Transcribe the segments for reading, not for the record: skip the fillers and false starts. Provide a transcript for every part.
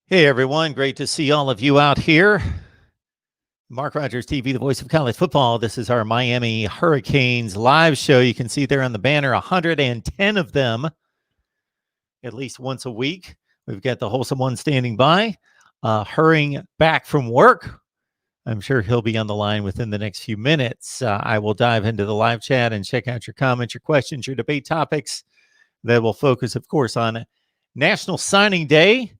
Hey everyone, great to see all of you out here. Mark Rogers TV, the voice of college football. This is our Miami Hurricanes live show. You can see there on the banner 110 of them at least once a week. We've got the wholesome one standing by, hurrying back from work. I'm sure he'll be on the line within the next few minutes. I will dive into the live chat and check out your comments, your questions, your debate topics that will focus, of course, on National Signing Day,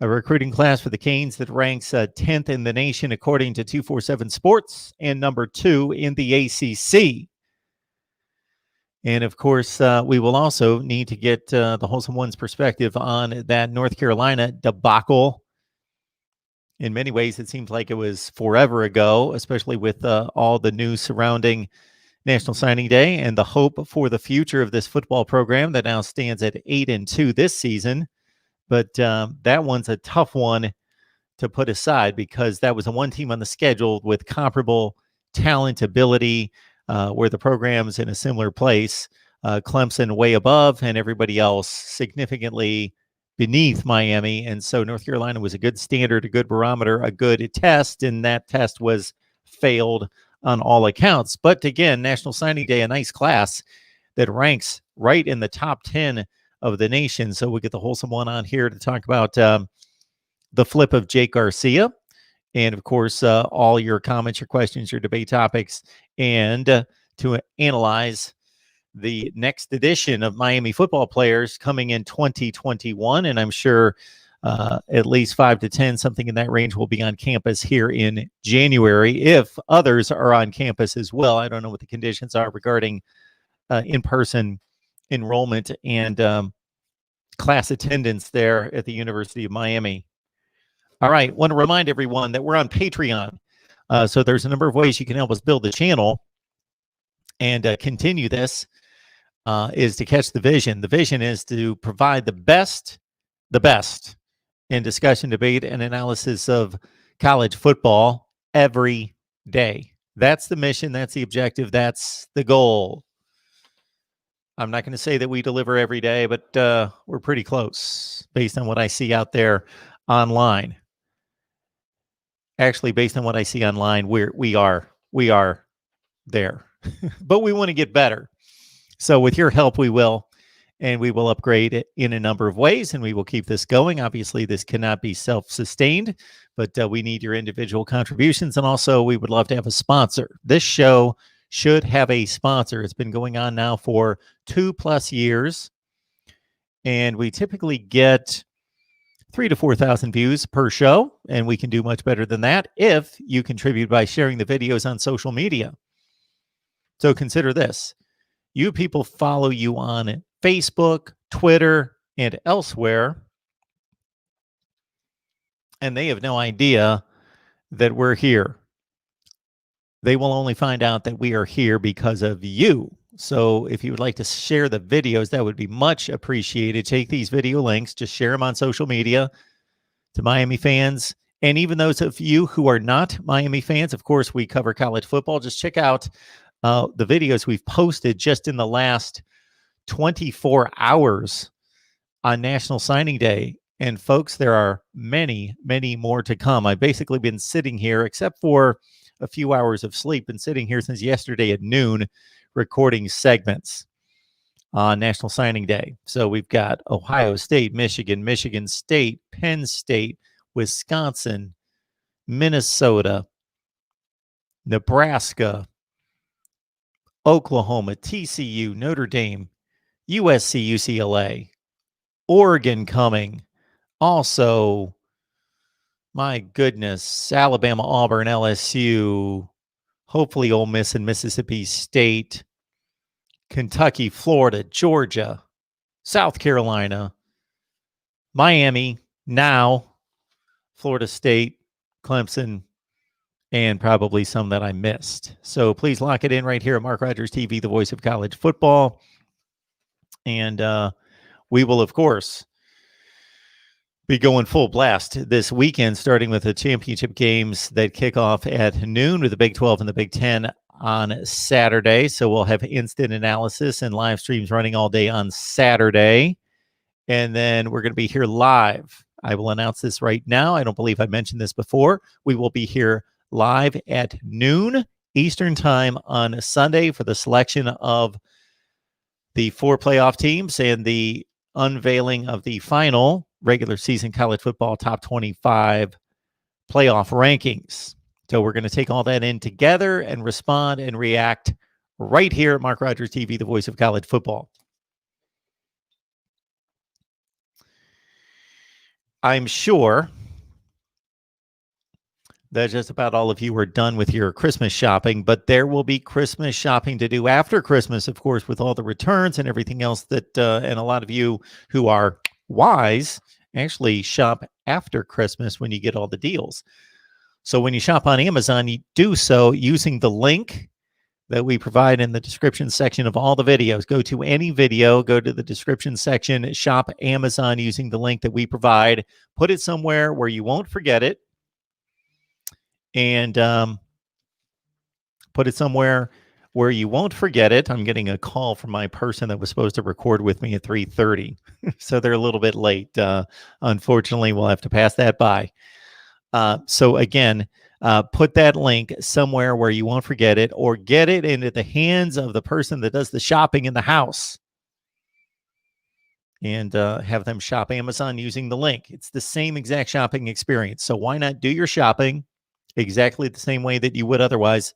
a recruiting class for the Canes that ranks 10th in the nation according to 247 Sports and number 2 in the ACC. And of course, we will also need to get the Wholesome One's perspective on that North Carolina debacle. In many ways, it seems like it was forever ago, especially with all the news surrounding National Signing Day and the hope for the future of this football program that now stands at 8-2 this season. But that one's a tough one to put aside because that was the one team on the schedule with comparable talent, ability, where the program's in a similar place. Clemson way above and everybody else significantly beneath Miami. And so North Carolina was a good standard, a good barometer, a good test, and that test was failed on all accounts. But again, National Signing Day, a nice class that ranks right in the top 10 of the nation. So we'll get the Wholesome One on here to talk about the flip of Jake Garcia. And of course, all your comments, your questions, your debate topics, and to analyze the next edition of Miami football players coming in 2021. And I'm sure at least 5 to 10, something in that range, will be on campus here in January, if others are on campus as well. I don't know what the conditions are regarding in-person enrollment and class attendance there at the University of Miami. All right, want to remind everyone that we're on Patreon. So there's a number of ways you can help us build the channel and continue this, is to catch the vision. The vision is to provide the best in discussion, debate, and analysis of college football every day. That's the mission. That's the objective. That's the goal. I'm not going to say that we deliver every day, but we're pretty close based on what I see out there online. Actually, based on what I see online, we are there, but we want to get better. So with your help, we will, and we will upgrade it in a number of ways, and we will keep this going. Obviously, this cannot be self-sustained, but we need your individual contributions, and also we would love to have a sponsor. This show should have a sponsor. It's been going on now for 2+ years, and we typically get 3,000 to 4,000 views per show, and we can do much better than that if you contribute by sharing the videos on social media. So consider this. You people follow you on Facebook, Twitter, and elsewhere, and they have no idea that we're here. They will only find out that we are here because of you. So if you would like to share the videos, that would be much appreciated. Take these video links, just share them on social media to Miami fans. And even those of you who are not Miami fans, of course, we cover college football. Just check out the videos we've posted just in the last 24 hours on National Signing Day. And folks, there are many, many more to come. I've basically been sitting here, except for a few hours of sleep, and sitting here since yesterday at noon recording segments on National Signing Day. So we've got Ohio State, Michigan, Michigan State, Penn State, Wisconsin, Minnesota, Nebraska, Oklahoma, TCU, Notre Dame, USC, UCLA, Oregon coming. Also, my goodness, Alabama, Auburn, LSU, hopefully Ole Miss and Mississippi State, Kentucky, Florida, Georgia, South Carolina, Miami, now Florida State, Clemson, and probably some that I missed. So please lock it in right here at Mark Rogers TV, the voice of college football. And we will, of course, be going full blast this weekend, starting with the championship games that kick off at noon with the Big 12 and the Big 10 on Saturday. So we'll have instant analysis and live streams running all day on Saturday. And then we're going to be here live I will announce this right now. I don't believe I mentioned this before. We will be here live at noon Eastern time on Sunday for the selection of the 4 playoff teams and the unveiling of the final regular season college football top 25 playoff rankings. So we're going to take all that in together and respond and react right here at Mark Rogers TV, the voice of college football. I'm sure that just about all of you are done with your Christmas shopping, but there will be Christmas shopping to do after Christmas, of course, with all the returns and everything else that, and a lot of you who are wise actually shop after Christmas when you get all the deals. So when you shop on Amazon, you do so using the link that we provide in the description section of all the videos. Go to any video, go to the description section, shop Amazon using the link that we provide, put it somewhere where you won't forget it, and put it somewhere where you won't forget it. I'm getting a call from my person that was supposed to record with me at 3:30, so they're a little bit late. Unfortunately, we'll have to pass that by. So again, put that link somewhere where you won't forget it, or get it into the hands of the person that does the shopping in the house, and have them shop Amazon using the link. It's the same exact shopping experience. So why not do your shopping exactly the same way that you would otherwise,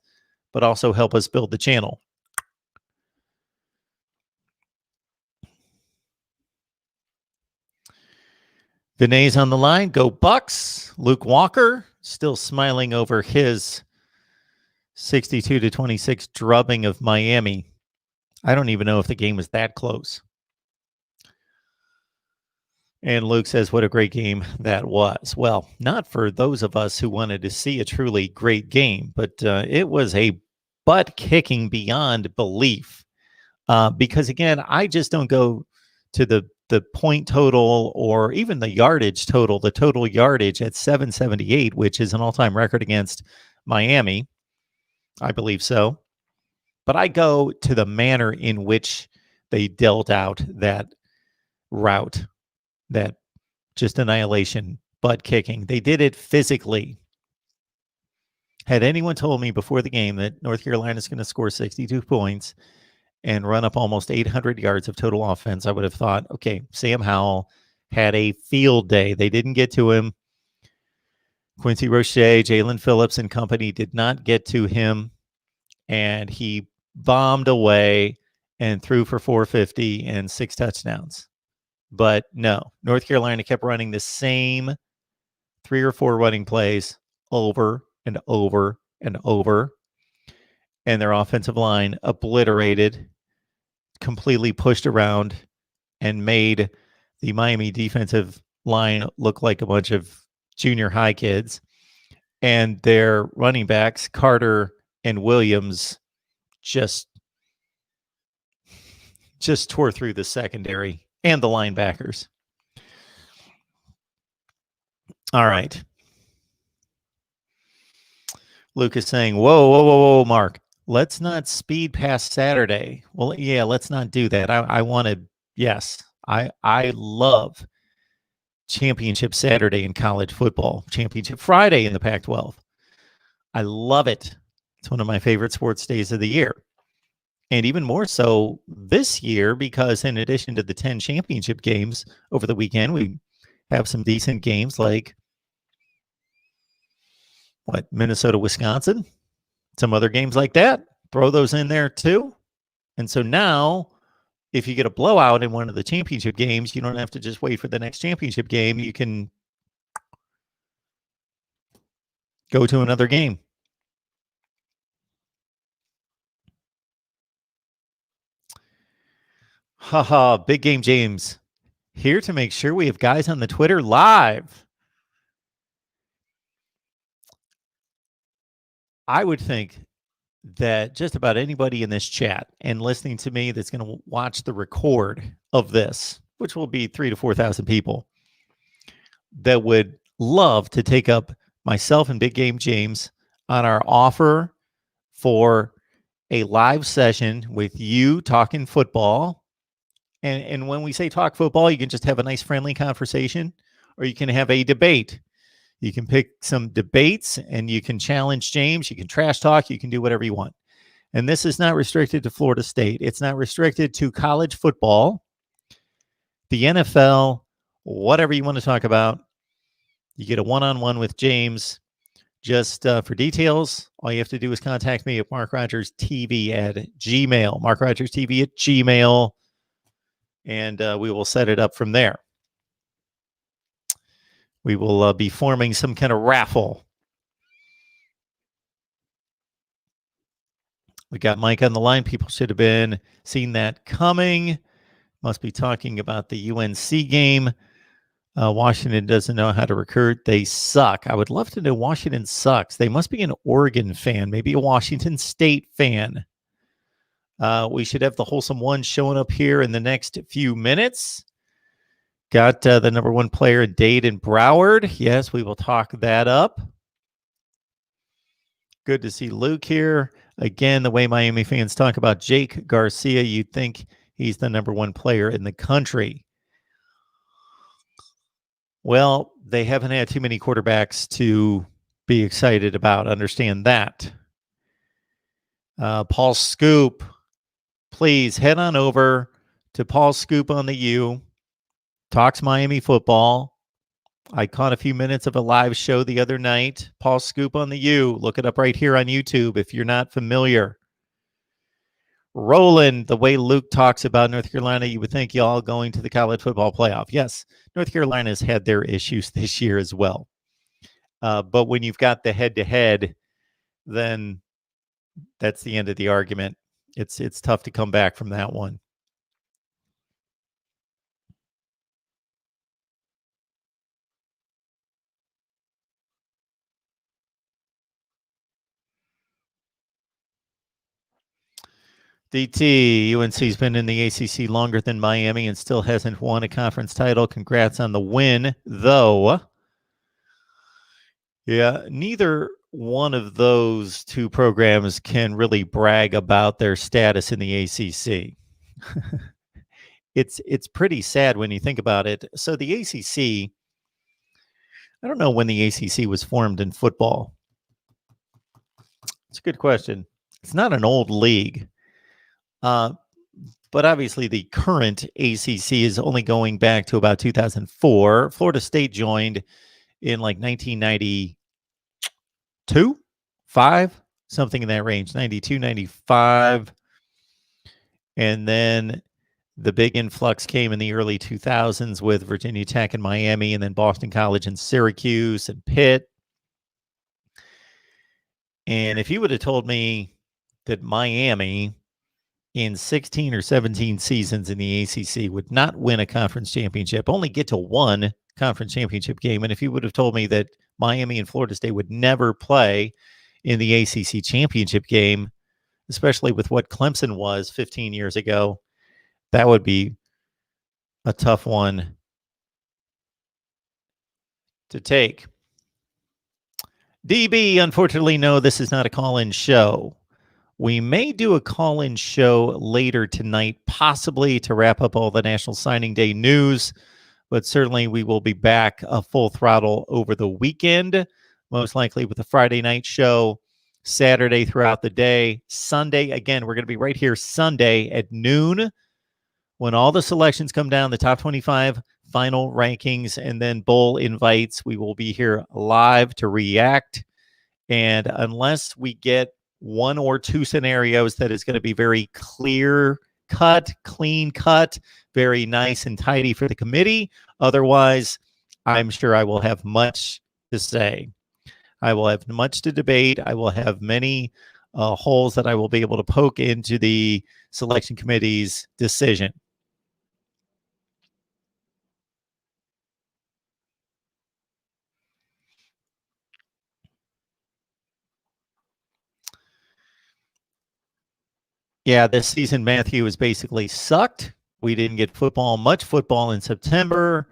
but also help us build the channel? Vinay's on the line. Go Bucks. Luke Walker still smiling over his 62-26 drubbing of Miami. I don't even know if the game was that close. And Luke says, what a great game that was. Well, not for those of us who wanted to see a truly great game, but it was a butt kicking beyond belief. Because again, I just don't go to the point total or even the yardage total, the total yardage at 778, which is an all-time record against Miami. I believe so. But I go to the manner in which they dealt out that route, that just annihilation, butt kicking. They did it physically. Had anyone told me before the game that North Carolina is going to score 62 points and run up almost 800 yards of total offense, I would have thought, okay, Sam Howell had a field day. They didn't get to him. Quincy Roche, Jalen Phillips and company did not get to him, and he bombed away and threw for 450 and 6 touchdowns. But no, North Carolina kept running the same 3 or 4 running plays over and over and over, and their offensive line obliterated, completely pushed around, and made the Miami defensive line look like a bunch of junior high kids. And their running backs, Carter and Williams, just tore through the secondary and the linebackers. All right. Luke is saying, whoa, Mark. Let's not speed past Saturday. Well, yeah, let's not do that. I want to, yes, I love Championship Saturday in college football, Championship Friday in the Pac-12. I love it. It's one of my favorite sports days of the year. And even more so this year, because in addition to the 10 championship games over the weekend, we have some decent games like Minnesota, Wisconsin, some other games like that. Throw those in there too. And so now, if you get a blowout in one of the championship games, you don't have to just wait for the next championship game. You can go to another game. Haha, Big Game James here to make sure we have guys on the Twitter live. I would think that just about anybody in this chat and listening to me that's going to watch the record of this, which will be 3,000 to 4,000 people, that would love to take up myself and Big Game James on our offer for a live session with you talking football. And when we say talk football, you can just have a nice friendly conversation, or you can have a debate. You can pick some debates and you can challenge James. You can trash talk. You can do whatever you want. And this is not restricted to Florida State. It's not restricted to college football, the NFL, whatever you want to talk about. You get a one-on-one with James. Just for details, all you have to do is contact me at MarkRogersTV at Gmail. MarkRogersTV at Gmail. And we will set it up from there. We will be forming some kind of raffle. We got Mike on the line. People should have been seeing that coming. Must be talking about the UNC game. Washington doesn't know how to recruit. They suck. I would love to know Washington sucks. They must be an Oregon fan, maybe a Washington State fan. We should have the Wholesome One showing up here in the next few minutes. Got the number one player in Dade and Broward. Yes, we will talk that up. Good to see Luke here. Again, the way Miami fans talk about Jake Garcia, you'd think he's the number one player in the country. Well, they haven't had too many quarterbacks to be excited about. Understand that. Paul Scoop, please head on over to Paul Scoop on the U. Talks Miami football. I caught a few minutes of a live show the other night. Paul Scoop on the U. Look it up right here on YouTube if you're not familiar. Roland, the way Luke talks about North Carolina, you would think y'all going to the college football playoff. Yes, North Carolina's had their issues this year as well. But when you've got the head-to-head, then that's the end of the argument. It's tough to come back from that one. DT, UNC's been in the ACC longer than Miami and still hasn't won a conference title. Congrats on the win, though. Yeah, neither one of those two programs can really brag about their status in the ACC. It's pretty sad when you think about it. So the ACC, I don't know when the ACC was formed in football. It's a good question. It's not an old league. But obviously the current ACC is only going back to about 2004. Florida State joined in like 1992, 5, something in that range, 92, 95. And then the big influx came in the early 2000s with Virginia Tech and Miami, and then Boston College and Syracuse and Pitt. And if you would have told me that Miami in 16 or 17 seasons in the ACC would not win a conference championship, only get to one conference championship game. And if you would have told me that Miami and Florida State would never play in the ACC championship game, especially with what Clemson was 15 years ago, that would be a tough one to take. DB, unfortunately, no, this is not a call-in show. We may do a call-in show later tonight, possibly to wrap up all the National Signing Day news, but certainly we will be back full throttle over the weekend, most likely with a Friday night show, Saturday throughout the day. Sunday, again, we're going to be right here Sunday at noon when all the selections come down, the top 25 final rankings, and then bowl invites. We will be here live to react, and unless we get one or two scenarios that is going to be very clear cut, clean cut, very nice and tidy for the committee. Otherwise, I'm sure I will have much to say. I will have much to debate. I will have many holes that I will be able to poke into the selection committee's decision. Yeah, this season, Matthew, has basically sucked. We didn't get much football in September,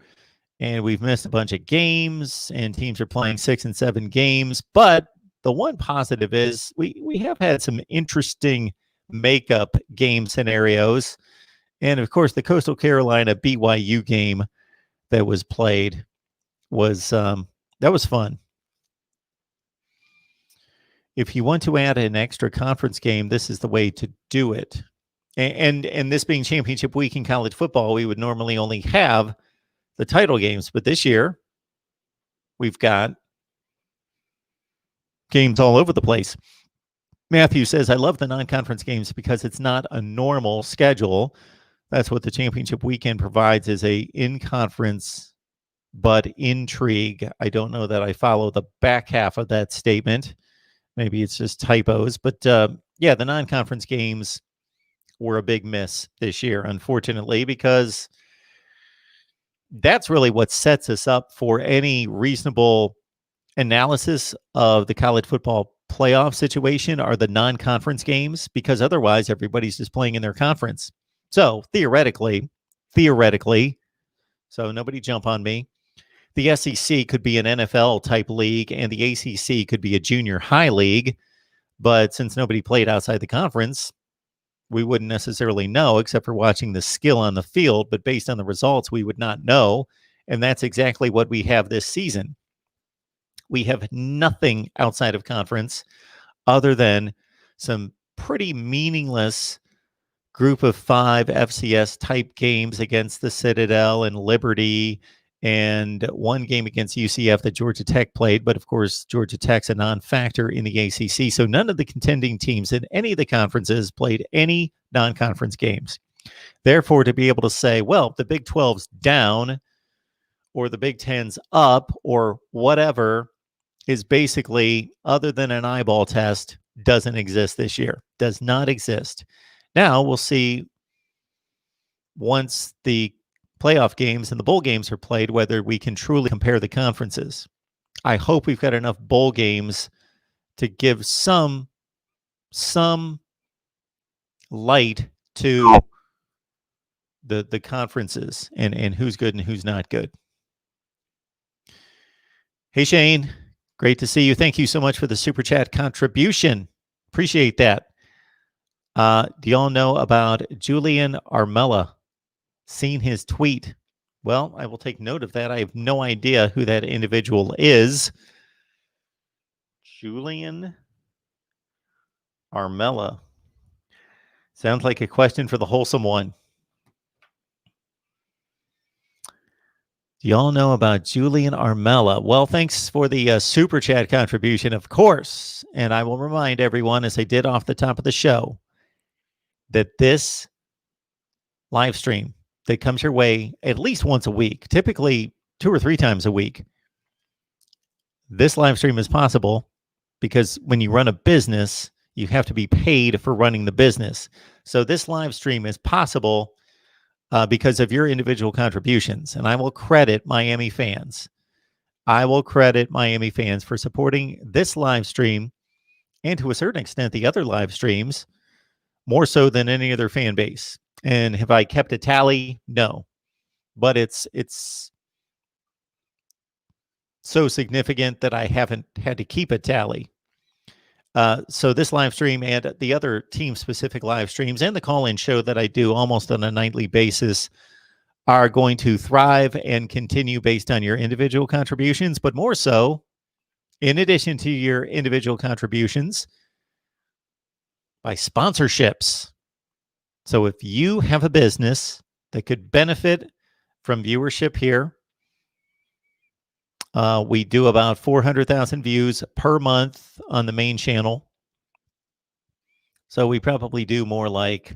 and we've missed a bunch of games, and teams are playing 6 and 7 games. But the one positive is we have had some interesting makeup game scenarios. And, of course, the Coastal Carolina BYU game that was played. was fun. If you want to add an extra conference game, this is the way to do it. And this being championship week in college football, we would normally only have the title games, but this year we've got games all over the place. Matthew says, I love the non-conference games because it's not a normal schedule. That's what the championship weekend provides, is a in-conference but intrigue. I don't know that I follow the back half of that statement. Maybe it's just typos. But yeah, the non-conference games were a big miss this year, unfortunately, because that's really what sets us up for any reasonable analysis of the college football playoff situation are the non-conference games, because otherwise everybody's just playing in their conference. So theoretically, so nobody jump on me, the SEC could be an NFL type league and the ACC could be a junior high league. But since nobody played outside the conference, we wouldn't necessarily know except for watching the skill on the field. But based on the results, we would not know. And that's exactly what we have this season. We have nothing outside of conference other than some pretty meaningless group of 5 FCS type games against the Citadel and Liberty, and one game against UCF that Georgia Tech played. But of course, Georgia Tech's a non-factor in the ACC. So none of the contending teams in any of the conferences played any non-conference games. Therefore, to be able to say, well, the Big 12's down or the Big 10's up or whatever is basically, other than an eyeball test, doesn't exist this year. Does not exist. Now we'll see once the playoff games and the bowl games are played, whether we can truly compare the conferences. I hope we've got enough bowl games to give some light to the conferences and who's good and who's not good. Hey, Shane, great to see you. Thank you so much for the Super Chat contribution. Appreciate that. Do y'all know about Julian Armella? Seen his tweet? Well, I will take note of that. I have no idea who that individual is. Julian Armella. Sounds like a question for the wholesome one. Do y'all know about Julian Armella? Well, thanks for the Super Chat contribution, of course. And I will remind everyone, as I did off the top of the show, that this live stream that comes your way at least once a week, typically 2 or 3 times a week. This live stream is possible because when you run a business, you have to be paid for running the business. So this live stream is possible because of your individual contributions. And I will credit Miami fans. I will credit Miami fans for supporting this live stream and to a certain extent the other live streams more so than any other fan base. And have I kept a tally? No. But it's so significant that I haven't had to keep a tally. So this live stream and the other team-specific live streams and the call-in show that I do almost on a nightly basis are going to thrive and continue based on your individual contributions, but more so, in addition to your individual contributions, by sponsorships. So if you have a business that could benefit from viewership here, we do about 400,000 views per month on the main channel. So we probably do more like,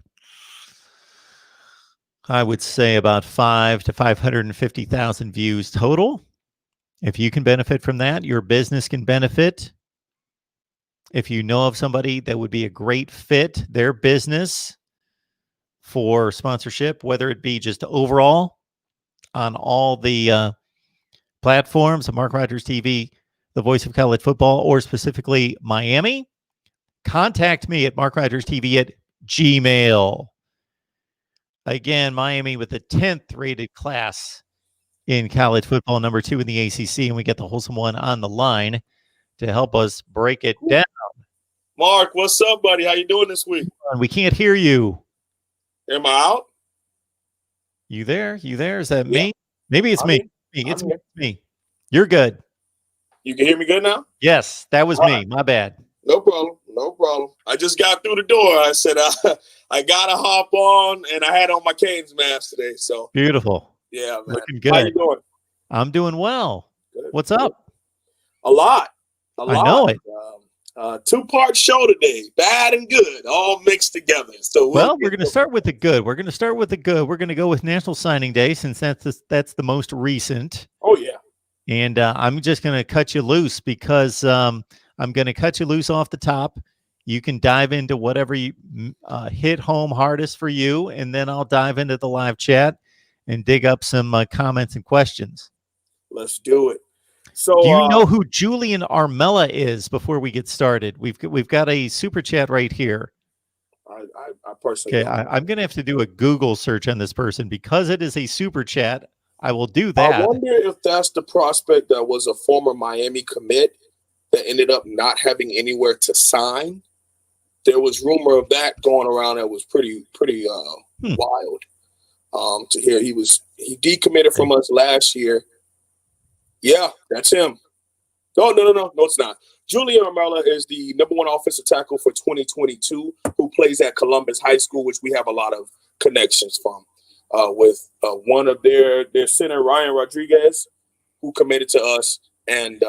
I would say, about 5 to 550,000 views total. If you can benefit from that, your business can benefit. If you know of somebody that would be a great fit, their business, for sponsorship, whether it be just overall on all the platforms of Mark Rogers TV, the voice of college football, or specifically Miami, contact me at MarkRogersTV at Gmail. Again, Miami with the 10th rated class in college football, number 2 in the ACC, and we get the wholesome one on the line to help us break it down. Mark, what's up, buddy? How you doing this week? We can't hear you. Am I out? You there? You there? Is that me? Maybe it's me. It's me. You're good. You can hear me good now? Yes, that was All me. right. My bad. No problem. No problem. I just got through the door. I said, I got to hop on, and I had on my Canes mask today. So, Beautiful. yeah, man. Looking How you good. doing? I'm doing well. Good. What's Good. up? A lot. I know it. Two-part show today, bad and good, all mixed together. So Well, we're going to start with the good. We're going to start with the good. We're going to go with National Signing Day since that's the most recent. Oh, yeah. And I'm just going to cut you loose because I'm going to cut you loose off the top. You can dive into whatever you hit home hardest for you, and then I'll dive into the live chat and dig up some comments and questions. Let's do it. So, do you know who Julian Armella is before we get started? We've got a super chat right here. I personally I'm going to have to do a Google search on this person because it is a super chat. I will do that. I wonder if that's the prospect that was a former Miami commit that ended up not having anywhere to sign. There was rumor of that going around that was pretty wild to hear. He decommitted from us last year. Yeah, that's him. No, it's not. Julian Armella is the #1 offensive tackle for 2022 who plays at Columbus High School, which we have a lot of connections from. With one of their center, Ryan Rodriguez, who committed to us, and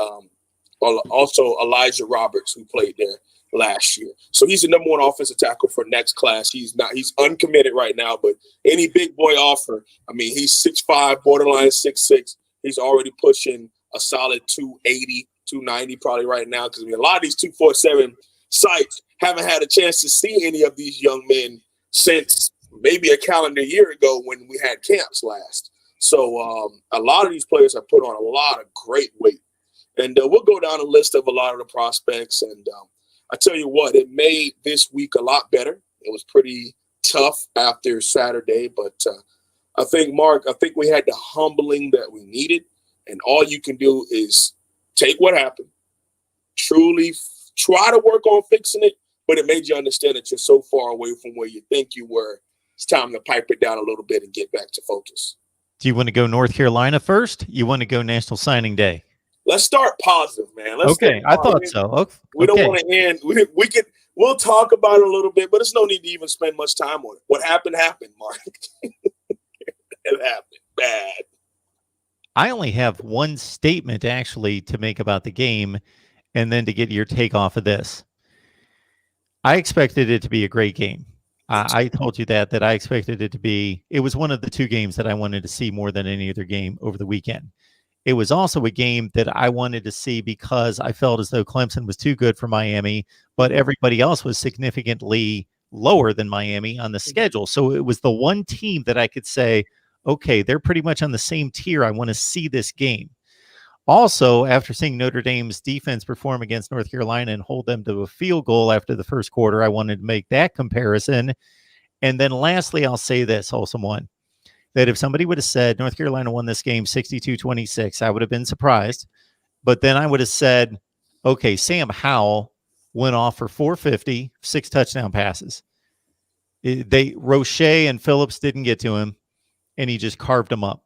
also Elijah Roberts, who played there last year. So he's the #1 offensive tackle for next class. He's uncommitted right now, but any big boy offer, I mean, he's 6'5", borderline 6'6". He's already pushing a solid 280, 290 probably right now, because a lot of these 247 sites haven't had a chance to see any of these young men since maybe a calendar year ago when we had camps last. So a lot of these players have put on a lot of great weight. And we'll go down a list of a lot of the prospects. And I tell you what, it made this week a lot better. It was pretty tough after Saturday, but I think we had the humbling that we needed. And all you can do is take what happened, truly try to work on fixing it, but it made you understand that you're so far away from where you think you were. It's time to pipe it down a little bit and get back to focus. Do you want to go North Carolina first? You want to go National Signing Day? Let's start positive, man. Okay, I thought so. Okay. We don't want to end. We'll talk about it a little bit, but there's no need to even spend much time on it. What happened, Mark. It happened bad. I only have one statement actually to make about the game, and then to get your take off of this. I expected it to be a great game. I told you that I expected it to be. It was one of the two games that I wanted to see more than any other game over the weekend. It was also a game that I wanted to see because I felt as though Clemson was too good for Miami, but everybody else was significantly lower than Miami on the schedule. So it was the one team that I could say, okay, they're pretty much on the same tier. I want to see this game. Also, after seeing Notre Dame's defense perform against North Carolina and hold them to a field goal after the first quarter, I wanted to make that comparison. And then lastly, I'll say this, Wholesome One, that if somebody would have said North Carolina won this game 62-26, I would have been surprised. But then I would have said, okay, Sam Howell went off for 450, 6 touchdown passes. Roche and Phillips didn't get to him, and he just carved them up.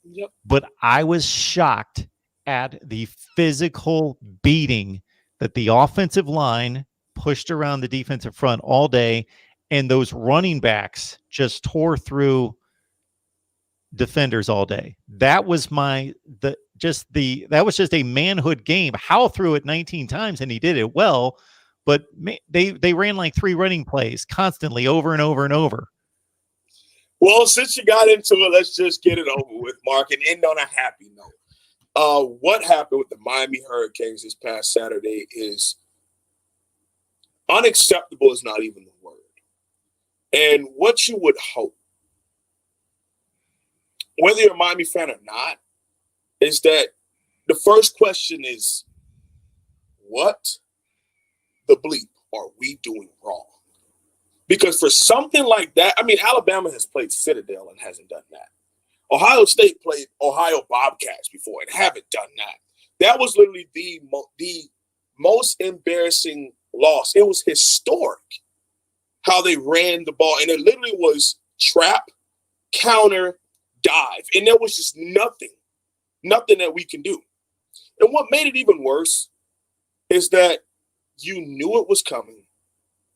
Yep. But I was shocked at the physical beating that the offensive line pushed around the defensive front all day, and those running backs just tore through defenders all day. That was that was just a manhood game. Howell threw it 19 times and he did it well, but they ran like 3 running plays constantly over and over and over. Well, since you got into it, let's just get it over with, Mark, and end on a happy note. What happened with the Miami Hurricanes this past Saturday is unacceptable is not even the word. And what you would hope, whether you're a Miami fan or not, is that the first question is, what the bleep are we doing wrong? Because for something like that, I mean, Alabama has played Citadel and hasn't done that. Ohio State played Ohio Bobcats before and haven't done that. That was literally the most embarrassing loss. It was historic how they ran the ball. And it literally was trap, counter, dive. And there was just nothing that we can do. And what made it even worse is that you knew it was coming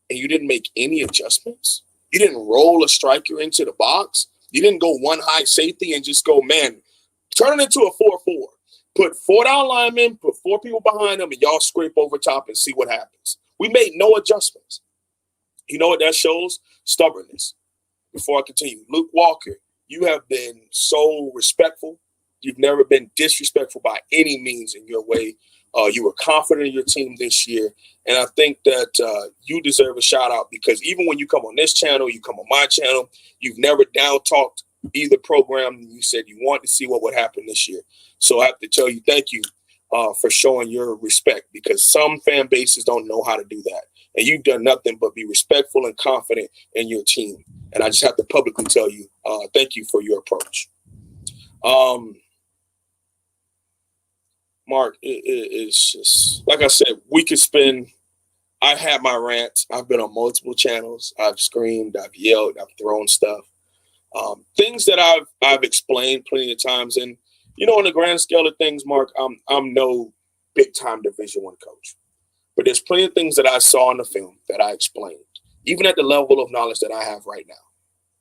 and you didn't make any adjustments. You didn't roll a striker into the box. You didn't go one high safety and just go, man, turn it into a 4-4. Put 4 down linemen, put 4 people behind them, and y'all scrape over top and see what happens. We made no adjustments. You know what that shows? Stubbornness. Before I continue, Luke Walker, you have been so respectful. You've never been disrespectful by any means in your way. You were confident in your team this year. And I think that you deserve a shout out because even when you come on this channel, you come on my channel, you've never down talked either program. You said you wanted to see what would happen this year. So I have to tell you, thank you for showing your respect because some fan bases don't know how to do that. And you've done nothing but be respectful and confident in your team. And I just have to publicly tell you, thank you for your approach. Mark, it's just, like I said, we could spend, I've had my rants. I've been on multiple channels. I've screamed, I've yelled, I've thrown stuff. Things that I've explained plenty of times. And, you know, on the grand scale of things, Mark, I'm no big-time Division I coach. But there's plenty of things that I saw in the film that I explained, even at the level of knowledge that I have right now,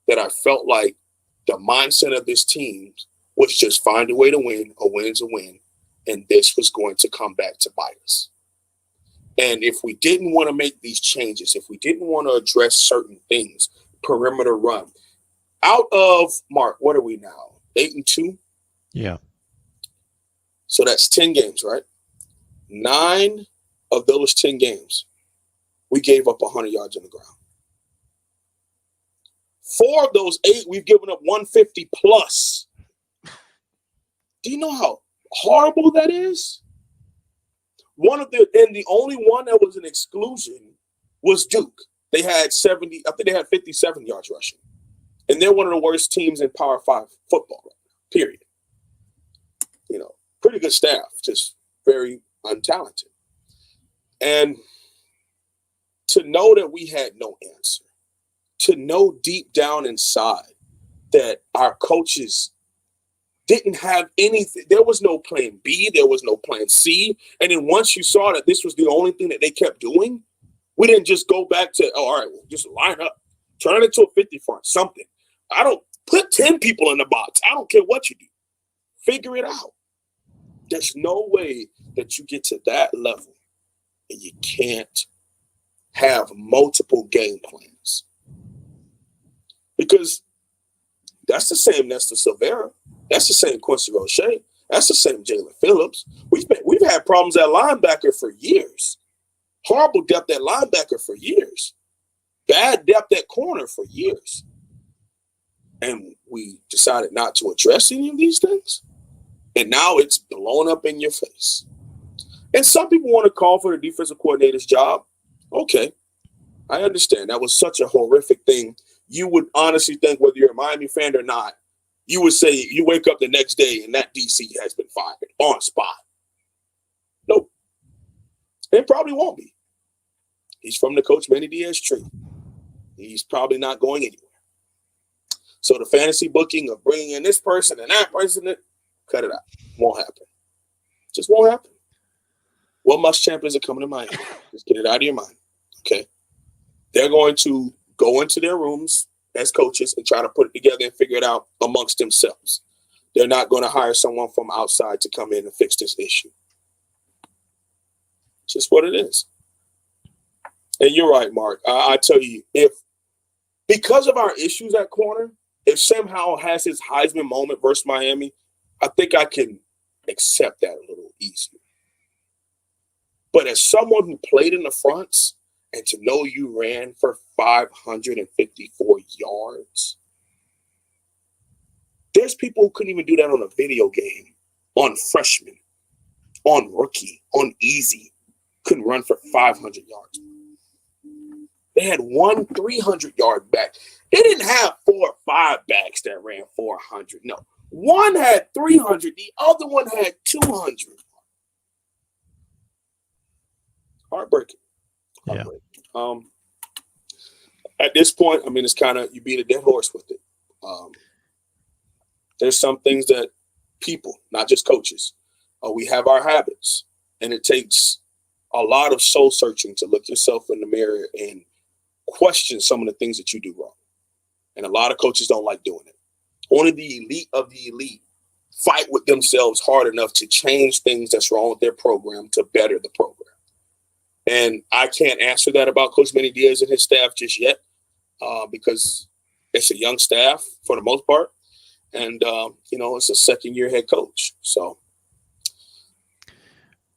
that I felt like the mindset of this team was just find a way to win. A win's a win. And this was going to come back to bite us. And if we didn't want to make these changes, if we didn't want to address certain things, perimeter run, out of, Mark, what are we now? 8-2? Yeah. So that's 10 games, right? 9 of those 10 games, we gave up 100 yards on the ground. 4 of those 8, we've given up 150 plus. Do you know how horrible that is? The only one that was an exclusion was Duke. They had 70, I think they had 57 yards rushing. And they're one of the worst teams in Power 5 football right now, period. You know, pretty good staff, just very untalented. And to know that we had no answer, to know deep down inside that our coaches didn't have anything. There was no plan B. There was no plan C. And then once you saw that this was the only thing that they kept doing, we didn't just go back to, oh, all right, well, just line up, turn it to a 50 front, something. I don't put 10 people in the box. I don't care what you do. Figure it out. There's no way that you get to that level and you can't have multiple game plans. Because that's the same Nestor Silvera. That's the same Quincy Roche. That's the same Jalen Phillips. We've had problems at linebacker for years. Horrible depth at linebacker for years. Bad depth at corner for years. And we decided not to address any of these things. And now it's blown up in your face. And some people want to call for the defensive coordinator's job. Okay. I understand. That was such a horrific thing. You would honestly think, whether you're a Miami fan or not, you would say you wake up the next day and that DC has been fired on spot. Nope. It probably won't be. He's from the Coach Manny Diaz tree. He's probably not going anywhere. So the fantasy booking of bringing in this person and that person, cut it out. Won't happen. Just won't happen. What must champions are coming to Miami? Just get it out of your mind. Okay. They're going to go into their rooms as coaches and try to put it together and figure it out amongst themselves. They're not going to hire someone from outside to come in and fix this issue. It's just what it is. And you're right, Mark. I tell you, if because of our issues at corner, if Sam Howell has his Heisman moment versus Miami, I think I can accept that a little easier. But as someone who played in the fronts, and to know you ran for 554 yards, there's people who couldn't even do that on a video game, on freshman, on rookie, on easy, couldn't run for 500 yards. They had one 300-yard back. They didn't have 4 or 5 backs that ran 400. No, one had 300. The other one had 200. Heartbreaking. Yeah. At this point, I mean, it's kind of, you beat a dead horse with it. There's some things that people, not just coaches, We have our habits, and it takes a lot of soul searching to look yourself in the mirror and question some of the things that you do wrong. And a lot of coaches don't like doing it. Only the elite of the elite fight with themselves hard enough to change things that's wrong with their program to better the program. And I can't answer that about Coach Manny Diaz and his staff just yet, because it's a young staff for the most part. And, it's a second-year head coach. So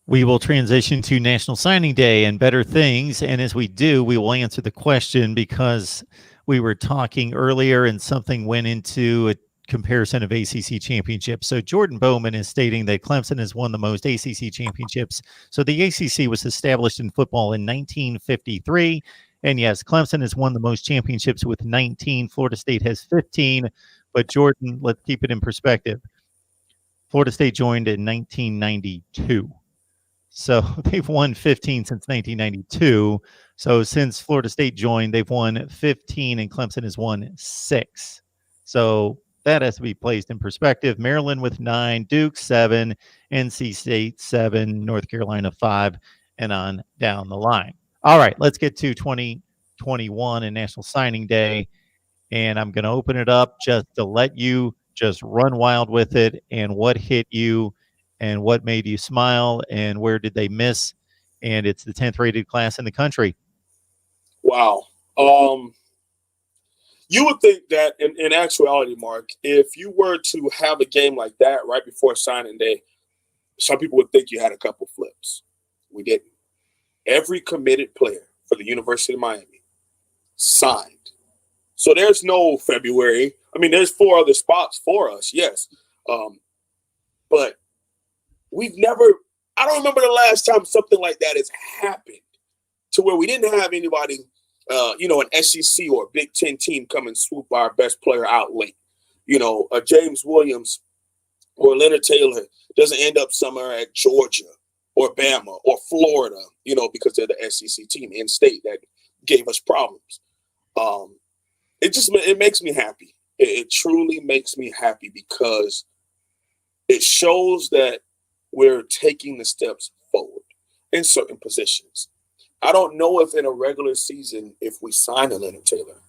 we will transition to National Signing Day and better things. And as we do, we will answer the question, because we were talking earlier and something went into a comparison of ACC championships. So Jordan Bowman is stating that Clemson has won the most ACC championships. So the ACC was established in football in 1953. And yes, Clemson has won the most championships with 19. Florida State has 15. But Jordan, let's keep it in perspective. Florida State joined in 1992. So they've won 15 since 1992. So since Florida State joined, they've won 15 and Clemson has won 6. So that has to be placed in perspective. Maryland with 9, Duke 7, NC State 7, North Carolina 5, and on down the line. All right, let's get to 2021 and National Signing Day. And I'm going to open it up just to let you just run wild with it, and what hit you and what made you smile and where did they miss. And it's the 10th rated class in the country. Wow. You would think that in actuality, Mark, if you were to have a game like that right before signing day, some people would think you had a couple flips. We didn't. Every committed player for the University of Miami signed. So there's no February. I mean, there's 4 other spots for us, yes. But we've never – I don't remember the last time something like that has happened to where we didn't have anybody, an SEC or Big Ten team come and swoop our best player out late. James Williams or Leonard Taylor doesn't end up somewhere at Georgia or Bama or Florida, because they're the SEC team in state that gave us problems. It makes me happy. It truly makes me happy, because it shows that we're taking the steps forward in certain positions. I don't know if in a regular season, if we sign a Leonard Taylor,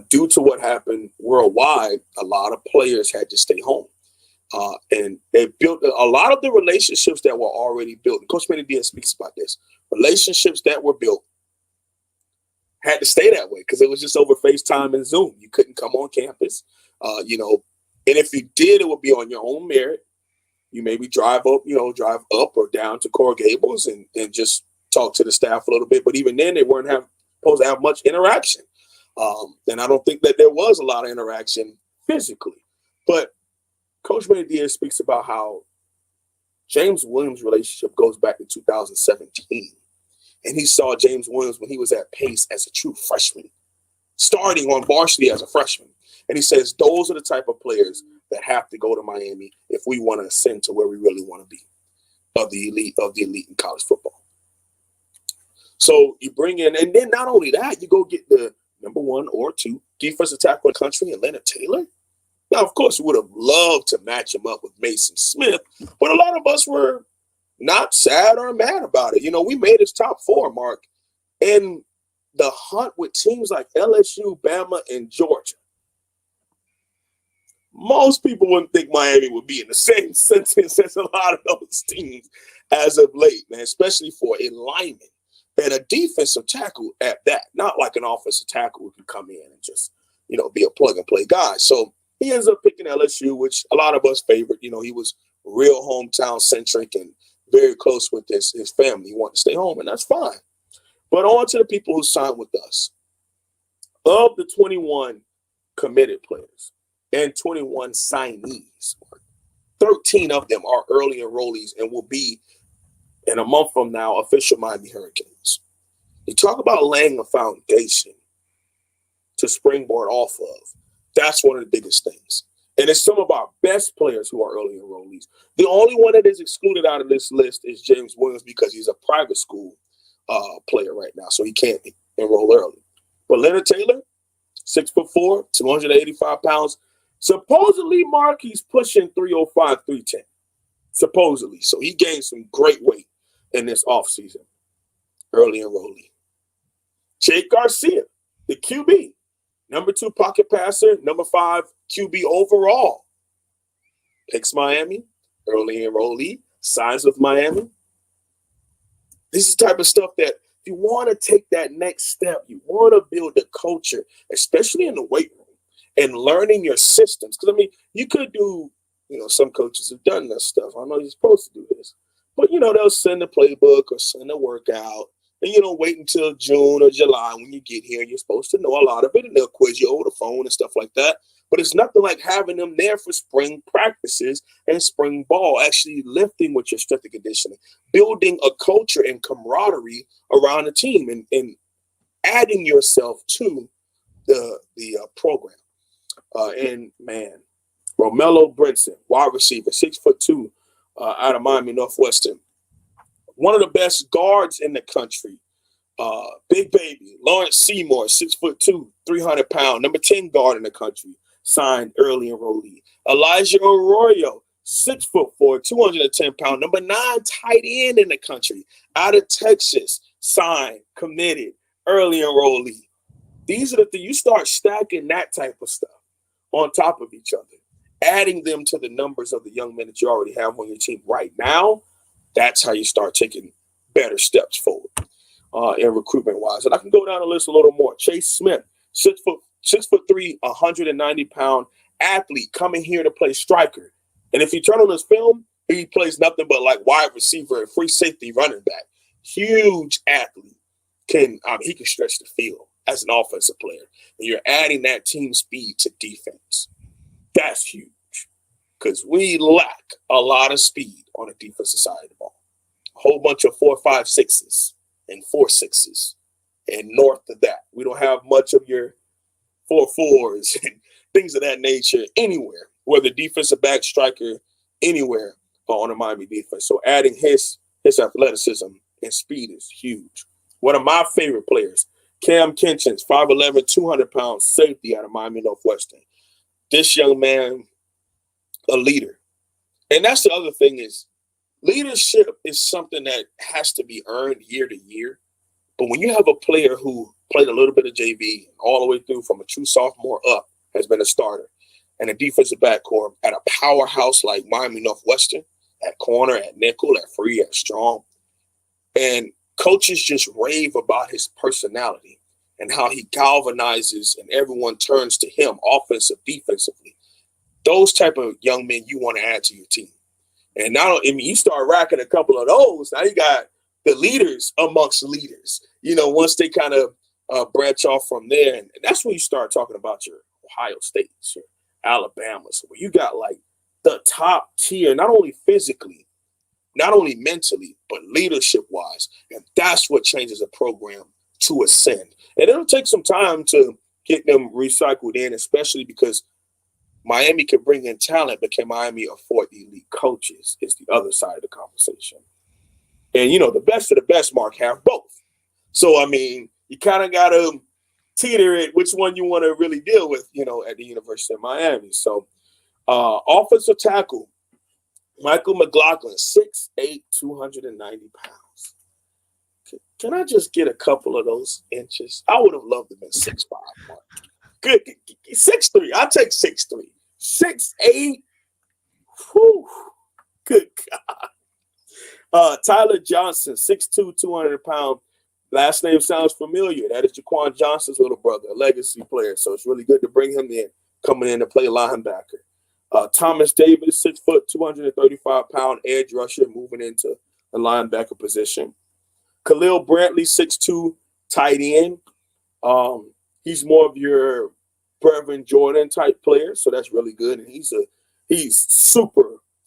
due to what happened worldwide, a lot of players had to stay home. And they built a lot of the relationships that were already built. And Coach Manny Diaz speaks about this. Relationships that were built had to stay that way, because it was just over FaceTime and Zoom. You couldn't come on campus, and if you did, it would be on your own merit. You maybe drive up or down to Coral Gables and just talk to the staff a little bit. But even then, they weren't supposed to have much interaction. And I don't think that there was a lot of interaction physically. But Coach Manny Diaz speaks about how James Williams' relationship goes back to 2017. And he saw James Williams when he was at Pace as a true freshman, starting on varsity as a freshman. And he says those are the type of players that have to go to Miami if we want to ascend to where we really want to be, of the elite in college football. So you bring in, and then not only that, you go get the number 1 or 2 defensive tackle in the country, and Leonard Taylor. Now, of course, we would have loved to match him up with Mason Smith, but a lot of us were not sad or mad about it. We made his top 4, Mark, in the hunt with teams like LSU, Bama, and Georgia. Most people wouldn't think Miami would be in the same sentence as a lot of those teams as of late, man, especially for a lineman and a defensive tackle at that, not like an offensive tackle who can come in and just, be a plug-and-play guy. So he ends up picking LSU, which a lot of us favored. He was real hometown-centric and very close with his family. He wanted to stay home, and that's fine. But on to the people who signed with us. Of the 21 committed players and 21 signees, 13 of them are early enrollees and will be, in a month from now, official Miami Hurricanes. You talk about laying a foundation to springboard off of. That's one of the biggest things. And it's some of our best players who are early enrollees. The only one that is excluded out of this list is James Williams, because he's a private school player right now, so he can't enroll early. But Leonard Taylor, 6'4", 285 pounds. Supposedly, Mark, he's pushing 305, 310. supposedly. So he gained some great weight in this offseason. Early enrollee. Jake Garcia, the QB, number 2 pocket passer, number 5 QB overall. Picks Miami, early enrollee, signs with Miami. This is the type of stuff that if you want to take that next step, you want to build a culture, especially in the weight room, and learning your systems. Because, I mean, you could do, some coaches have done this stuff. I know you're supposed to do this. But, they'll send a playbook or send a workout. And you don't wait until June or July when you get here. You're supposed to know a lot of it, and they'll quiz you over the phone and stuff like that. But it's nothing like having them there for spring practices and spring ball, actually lifting with your strength and conditioning, building a culture and camaraderie around the team, and adding yourself to the program. And man, Romello Brinson, wide receiver, 6'2", out of Miami Northwestern. One of the best guards in the country. Big baby, Lawrence Seymour, 6'2", 300-pound, number 10 guard in the country, signed early enrollee. Elijah Arroyo, 6'4", 210-pound, number 9 tight end in the country, out of Texas, signed, committed, early enrollee. These are the things. You start stacking that type of stuff on top of each other, adding them to the numbers of the young men that you already have on your team right now. That's how you start taking better steps forward in recruitment-wise. And I can go down the list a little more. Chase Smith, 6'3", 190-pound athlete coming here to play striker. And if you turn on his film, he plays nothing but like wide receiver and free safety running back. Huge athlete. He can stretch the field as an offensive player. And you're adding that team speed to defense. That's huge because we lack a lot of speed on the defensive side of the ball. A whole bunch of 4, 5, 6s and 4, 6s. And north of that, we don't have much of your 4, 4s and things of that nature anywhere, whether defensive back, striker, anywhere on the Miami defense. So adding his athleticism and speed is huge. One of my favorite players, Cam Kinchins, 5'11", 200-pound safety out of Miami Northwestern. This young man, a leader. And that's the other thing is leadership is something that has to be earned year to year. But when you have a player who played a little bit of JV all the way through from a true sophomore up, has been a starter, and a defensive back core at a powerhouse like Miami Northwestern, at corner, at nickel, at free, at strong, and coaches just rave about his personality and how he galvanizes and everyone turns to him offensive, defensively. Those type of young men you want to add to your team. And now, you start racking a couple of those. Now you got the leaders amongst leaders, once they kind of branch off from there. And that's when you start talking about your Ohio States, your Alabamas, where you got like the top tier, not only physically, not only mentally, but leadership-wise. And that's what changes a program to ascend. And it'll take some time to get them recycled in, especially because Miami can bring in talent, but can Miami afford the elite coaches is the other side of the conversation. And, the best of the best, Mark, have both. So, you kind of got to teeter it, which one you want to really deal with, at the University of Miami. So, offensive tackle, Michael McLaughlin, 6'8", 290 pounds. Can I just get a couple of those inches? I would have loved to have been 6'5", Mark. Good. 6'3". I'll take 6'3". 6'8". Whew. Good God. Tyler Johnson, 6'2", 200-pound. Last name sounds familiar. That is Jaquan Johnson's little brother, a legacy player. So it's really good to bring him in, coming in to play linebacker. Thomas Davis, 6 foot, 235-pound edge rusher, moving into the linebacker position. Khalil Brantley, 6'2", tight end. He's more of your Brevin Jordan type player, so that's really good. And he's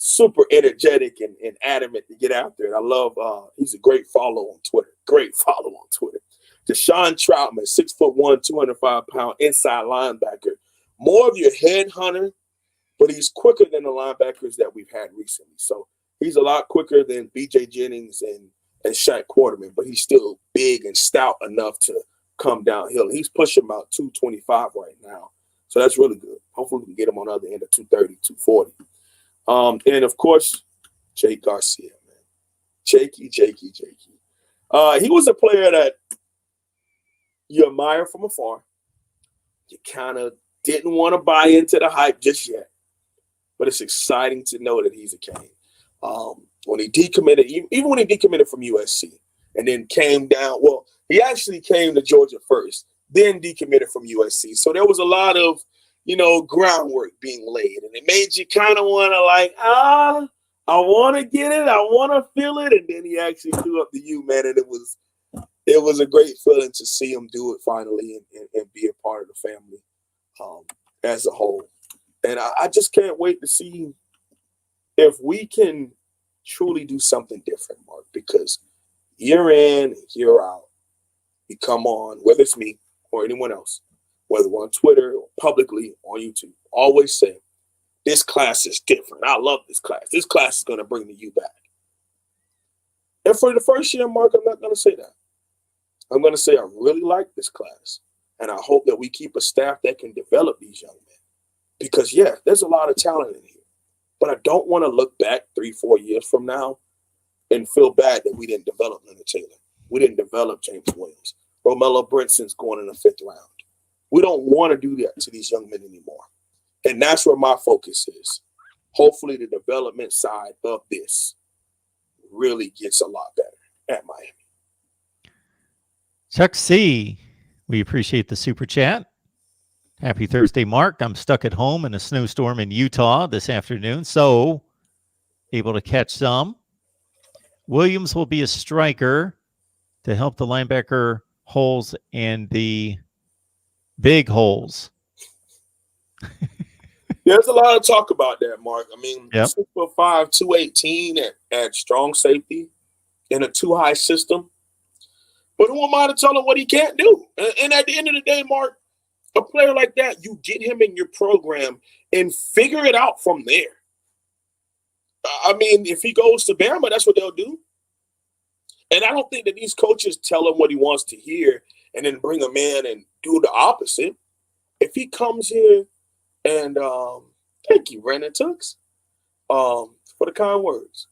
super energetic and adamant to get out there. And I love he's a great follow on Twitter. Deshaun Troutman, 6'1", 205-pound inside linebacker. More of your head hunter, but he's quicker than the linebackers that we've had recently. So he's a lot quicker than B.J. Jennings and Shaq Quarterman, but he's still big and stout enough to come downhill. He's pushing about 225 right now. So that's really good. Hopefully we can get him on the other end of 230, 240. And, of course, Jake Garcia, man. Jakey. He was a player that you admire from afar. You kind of didn't want to buy into the hype just yet. But it's exciting to know that he's a Cane. When he decommitted, even when he decommitted from USC and then came down, well, he actually came to Georgia first, then decommitted from USC. So there was a lot of, groundwork being laid. And it made you kind of want to I want to get it. I want to feel it. And then he actually threw up the U, man. And it was a great feeling to see him do it finally and be a part of the family as a whole. And I just can't wait to see if we can truly do something different, Mark, because year in, year out, we come on, whether it's me or anyone else, whether we're on Twitter or publicly on YouTube, always say, this class is different. I love this class. This class is going to bring the U back. And for the first year, Mark, I'm not going to say that. I'm going to say I really like this class. And I hope that we keep a staff that can develop these young men. Because, yeah, there's a lot of talent in here. But I don't want to look back 3-4 years from now and feel bad that we didn't develop Leonard Taylor. We didn't develop James Williams. Romello Brinson's going in the 5th round. We don't want to do that to these young men anymore. And that's where my focus is. Hopefully the development side of this really gets a lot better at Miami. Chuck C., we appreciate the super chat. Happy Thursday, Mark. I'm stuck at home in a snowstorm in Utah this afternoon, so able to catch some. Williams will be a striker to help the linebacker holes and the big holes. There's a lot of talk about that, Mark. I mean, yep. 6'5", 218 at strong safety in a too-high system. But who am I to tell him what he can't do? And at the end of the day, Mark, a player like that, you get him in your program and figure it out from there. I mean, if he goes to Bama, that's what they'll do. And I don't think that these coaches tell him what he wants to hear and then bring him in and do the opposite. If he comes here and thank you, Brandon Tooks, for the kind words.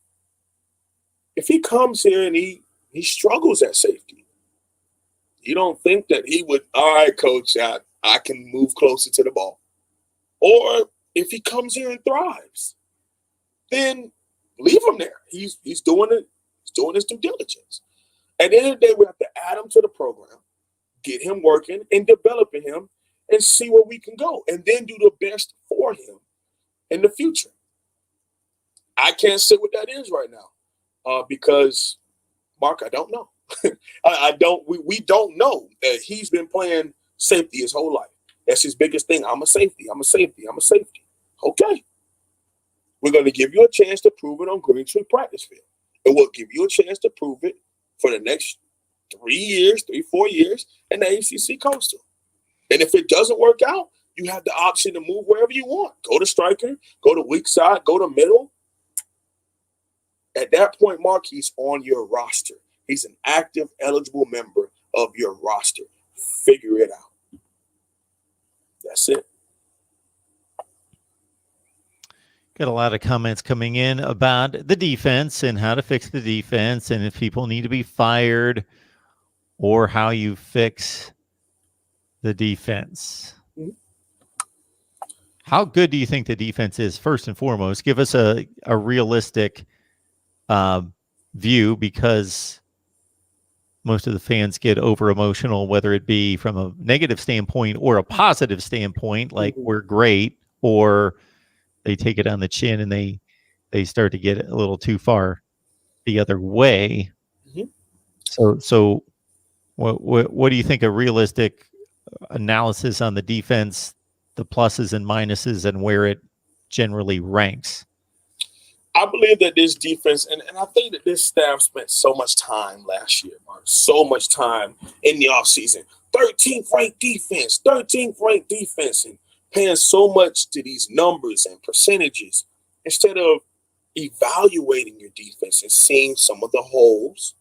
If he comes here and he struggles at safety, you don't think that he would, all right, coach, I can move closer to the ball. Or if he comes here and thrives, then leave him there. He's doing it. He's doing his due diligence. At the end of the day, we have to add him to the program, get him working and developing him, and see where we can go, and then do the best for him in the future. I can't say what that is right now because, Mark, I don't know. We don't know that he's been playing safety his whole life. That's his biggest thing. I'm a safety. Okay. We're going to give you a chance to prove it on Green Tree practice field. And we'll give you a chance to prove it for the next 4 years in the ACC Coastal. And if it doesn't work out, you have the option to move wherever you want. Go to striker, go to weak side, go to middle. At that point, Mark, he's on your roster. He's an active, eligible member of your roster. Figure it out. That's it. Got a lot of comments coming in about the defense and how to fix the defense and if people need to be fired or how you fix the defense. Mm-hmm. How good do you think the defense is, first and foremost? Give us a realistic view, because most of the fans get over emotional, whether it be from a negative standpoint or a positive standpoint, like we're great, or they take it on the chin and they start to get a little too far the other way. Mm-hmm. So what do you think a realistic analysis on the defense, the pluses and minuses, and where it generally ranks? I believe that this defense, and I think that this staff spent so much time last year, Mark, so much time in the offseason. 13th ranked defense, and paying so much to these numbers and percentages instead of evaluating your defense and seeing some of the holes,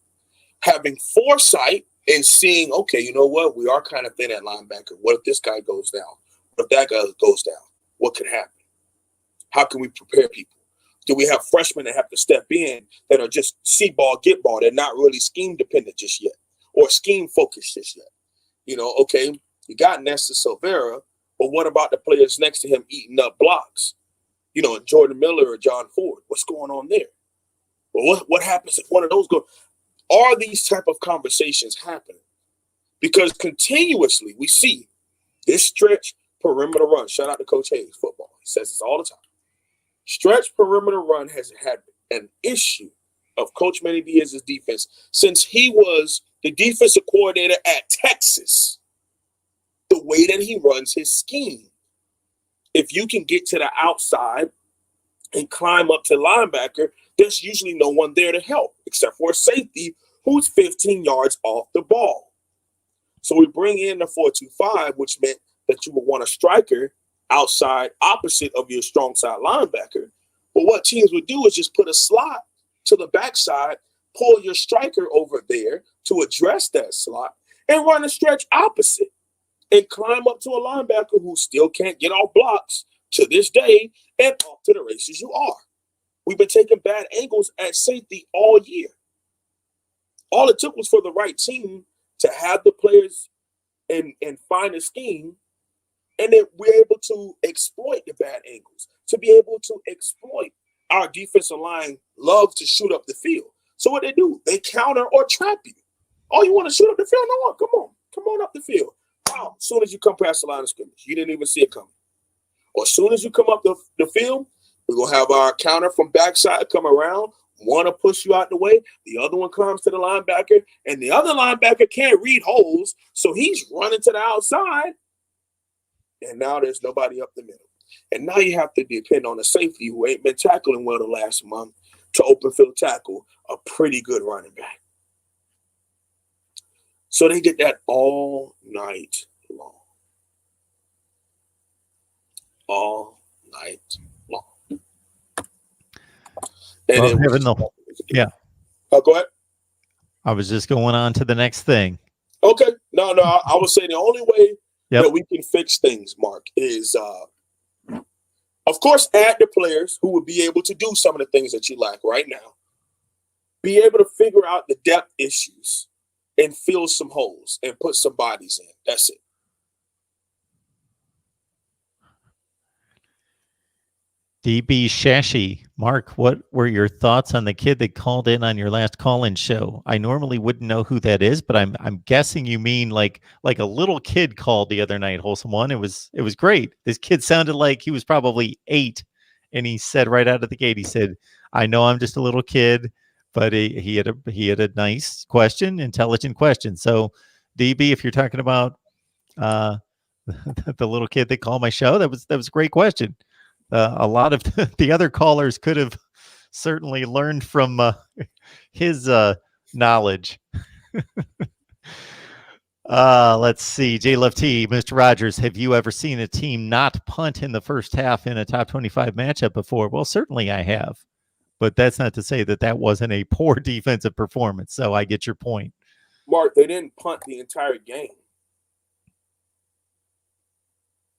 having foresight and seeing, okay, you know what? We are kind of thin at linebacker. What if this guy goes down? What if that guy goes down? What could happen? How can we prepare people? Do we have freshmen that have to step in that are just see ball, get ball? They're not really scheme dependent just yet or scheme focused just yet. Okay, you got Nestor Silvera, but what about the players next to him eating up blocks? Jordan Miller or John Ford. What's going on there? Well, what happens if one of those go? Are these type of conversations happening? Because continuously we see this stretch perimeter run. Shout out to Coach Hayes, football. He says this all the time. Stretch perimeter run has had an issue of Coach Manny Diaz's defense since he was the defensive coordinator at Texas. The way that he runs his scheme. If you can get to the outside and climb up to linebacker, there's usually no one there to help except for a safety who's 15 yards off the ball. So we bring in the 4-2-5, which meant that you would want a striker outside opposite of your strong side linebacker. But what teams would do is just put a slot to the backside, pull your striker over there to address that slot, and run a stretch opposite and climb up to a linebacker who still can't get off blocks to this day and off to the races you are. We've been taking bad angles at safety all year. All it took was for the right team to have the players and find a scheme, and then we're able to exploit the bad angles, to be able to exploit our defensive line love to shoot up the field. So what they do, they counter or trap you. Oh, you want to shoot up the field? No, come on up the field. Wow, as soon as you come past the line of scrimmage, you didn't even see it coming. Or as soon as you come up the field, we're going to have our counter from backside come around, want to push you out the way. The other one comes to the linebacker, and the other linebacker can't read holes, so he's running to the outside. And now there's nobody up the middle. And now you have to depend on a safety who ain't been tackling well the last month to open field tackle a pretty good running back. So they get that all night long. All night long. And yeah. Oh, go ahead. I was just going on to the next thing. Okay. No, I would say the only way that we can fix things, Mark, is, of course, add the players who would be able to do some of the things that you lack right now. Be able to figure out the depth issues and fill some holes and put some bodies in. That's it. DB Shashi, Mark, what were your thoughts on the kid that called in on your last call-in show? I normally wouldn't know who that is, but I'm guessing you mean like a little kid called the other night, Wholesome One. It was great. This kid sounded like he was probably 8, and he said right out of the gate, he said, "I know I'm just a little kid," but he had a nice question, intelligent question. So, DB, if you're talking about the little kid that called my show, that was a great question. A lot of the other callers could have certainly learned from his knowledge. Let's see. J Love T, Mr. Rogers, have you ever seen a team not punt in the first half in a top 25 matchup before? Well, certainly I have. But that's not to say that wasn't a poor defensive performance. So I get your point. Mark, they didn't punt the entire game.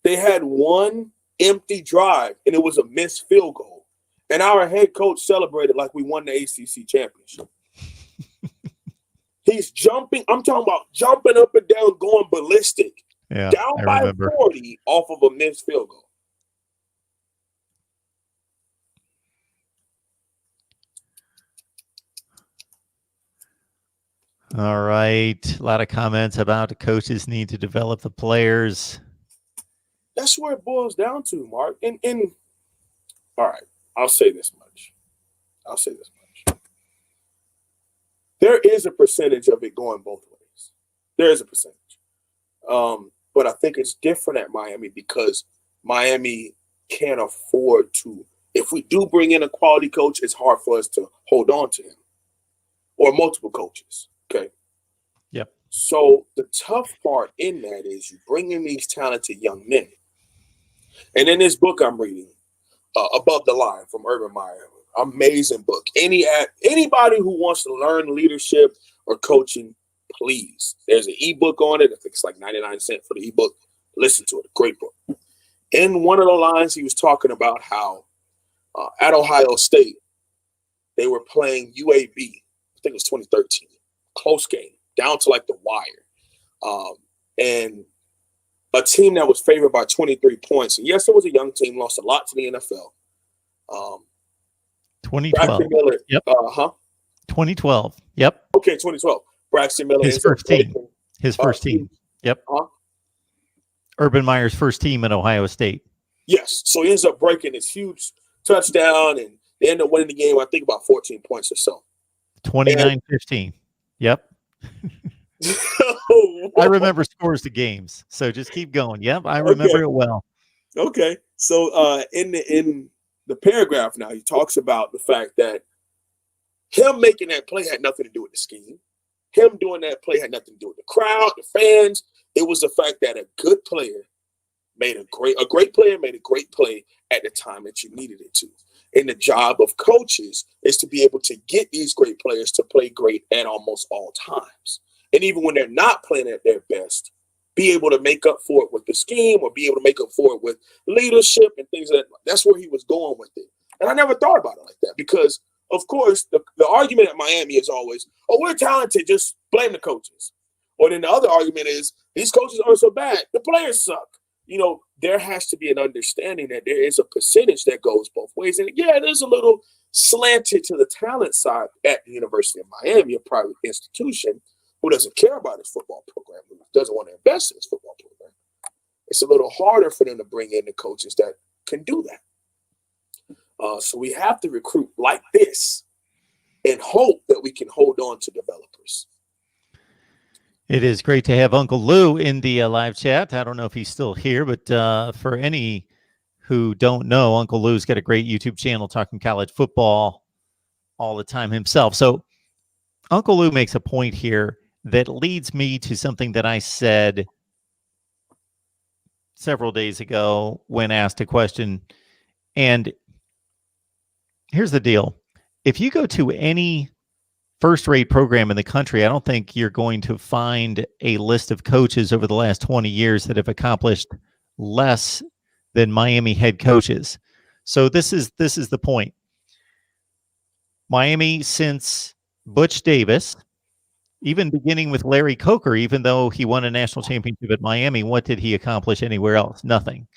They had one empty drive, and it was a missed field goal. And our head coach celebrated like we won the ACC championship. He's jumping. I'm talking about jumping up and down, going ballistic. Yeah, down by 40 off of a missed field goal. All right. A lot of comments about the coaches need to develop the players. That's where it boils down to, Mark. And all right, I'll say this much. There is a percentage of it going both ways. There is a percentage. But I think it's different at Miami because Miami can't afford to. If we do bring in a quality coach, it's hard for us to hold on to him or multiple coaches. Okay. Yep. So the tough part in that is you bring in these talented young men. And in this book I'm reading, Above the Line from Urban Meyer, amazing book. Anybody who wants to learn leadership or coaching, please. There's an ebook on it. I think it's like 99 cents for the ebook. Listen to it. Great book. In one of the lines, he was talking about how at Ohio State, they were playing UAB. I think it was 2013. Close game, down to like the wire. And a team that was favored by 23 points. And yes, it was a young team, lost a lot to the NFL. 2012. Miller, yep. 2012. Yep. Okay, 2012. Braxton Miller. His first team. Yep. Urban Meyer's first team at Ohio State. Yes. So he ends up breaking this huge touchdown, and they end up winning the game, I think, about 14 points or so. 29-15. Yep. I remember scores to games, so just keep going. Yep, I remember it well. Okay. So in the paragraph now, he talks about the fact that him making that play had nothing to do with the scheme. Him doing that play had nothing to do with the crowd, the fans. It was the fact that a good player made a great player made a great play at the time that you needed it to. And the job of coaches is to be able to get these great players to play great at almost all times. And even when they're not playing at their best, be able to make up for it with the scheme or be able to make up for it with leadership and things like that. That's where he was going with it. And I never thought about it like that because, of course, the argument at Miami is always, oh, we're talented, just blame the coaches. Or then the other argument is, these coaches are so bad, the players suck. You know, there has to be an understanding that there is a percentage that goes both ways. And yeah, there's a little slanted to the talent side at the University of Miami, a private institution who doesn't care about his football program, who doesn't want to invest in his football program. It's a little harder for them to bring in the coaches that can do that. So we have to recruit like this and hope that we can hold on to developers. It is great to have Uncle Lou in the live chat. I don't know if he's still here, but for any who don't know, Uncle Lou's got a great YouTube channel talking college football all the time himself. So Uncle Lou makes a point here that leads me to something that I said several days ago when asked a question. And here's the deal. If you go to any first-rate program in the country, I don't think you're going to find a list of coaches over the last 20 years that have accomplished less than Miami head coaches. So this is the point. Miami, since Butch Davis, even beginning with Larry Coker, even though he won a national championship at Miami, what did he accomplish anywhere else? Nothing.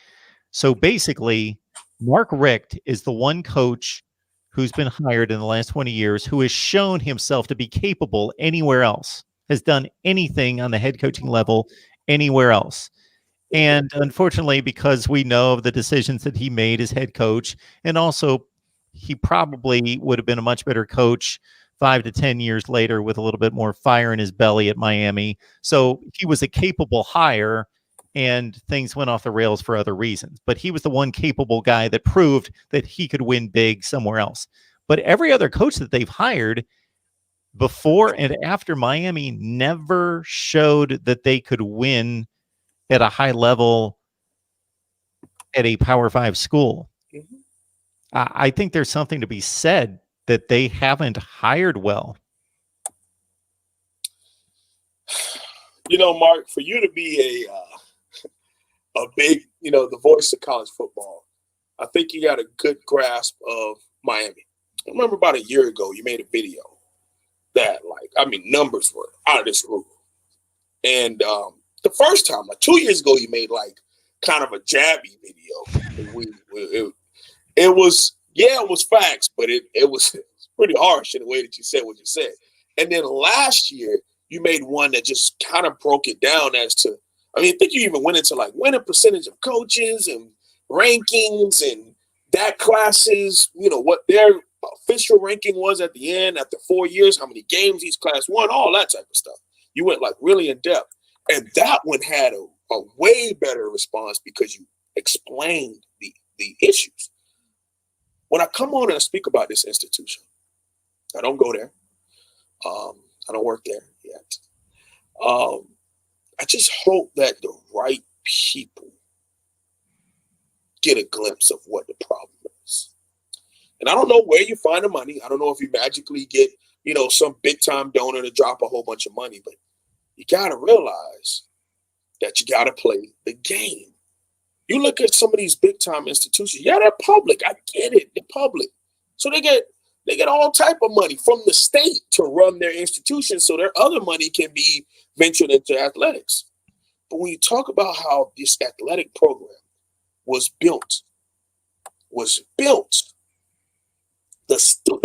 So basically, Mark Richt is the one coach who's been hired in the last 20 years who has shown himself to be capable anywhere else, has done anything on the head coaching level anywhere else. And unfortunately, because we know of the decisions that he made as head coach, and also he probably would have been a much better coach 5 to 10 years later with a little bit more fire in his belly at Miami. So he was a capable hire, and things went off the rails for other reasons. But he was the one capable guy that proved that he could win big somewhere else. But every other coach that they've hired before and after Miami never showed that they could win at a high level at a Power 5 school. Mm-hmm. I think there's something to be said that they haven't hired well. You know, Mark, for you to be a big, the voice of college football, I think you got a good grasp of Miami. I remember about a year ago, you made a video that, numbers were out of this roof. And the first time, 2 years ago, you made kind of a jabby video. It was facts, but it was pretty harsh in the way that you said what you said. And then last year, you made one that just kind of broke it down as to, I think you even went into winning percentage of coaches and rankings and that classes, what their official ranking was at the end after 4 years, how many games each class won, all that type of stuff. You went really in depth. And that one had a way better response because you explained the issues. When I come on and I speak about this institution, I don't go there. I don't work there yet. I just hope that the right people get a glimpse of what the problem is. And I don't know where you find the money. I don't know if you magically get, some big time donor to drop a whole bunch of money, but you got to realize that you got to play the game. You look at some of these big time institutions. Yeah, they're public. I get it. They're public. So they get all type of money from the state to run their institutions, so their other money can be ventured into athletics. But when you talk about how this athletic program was built, the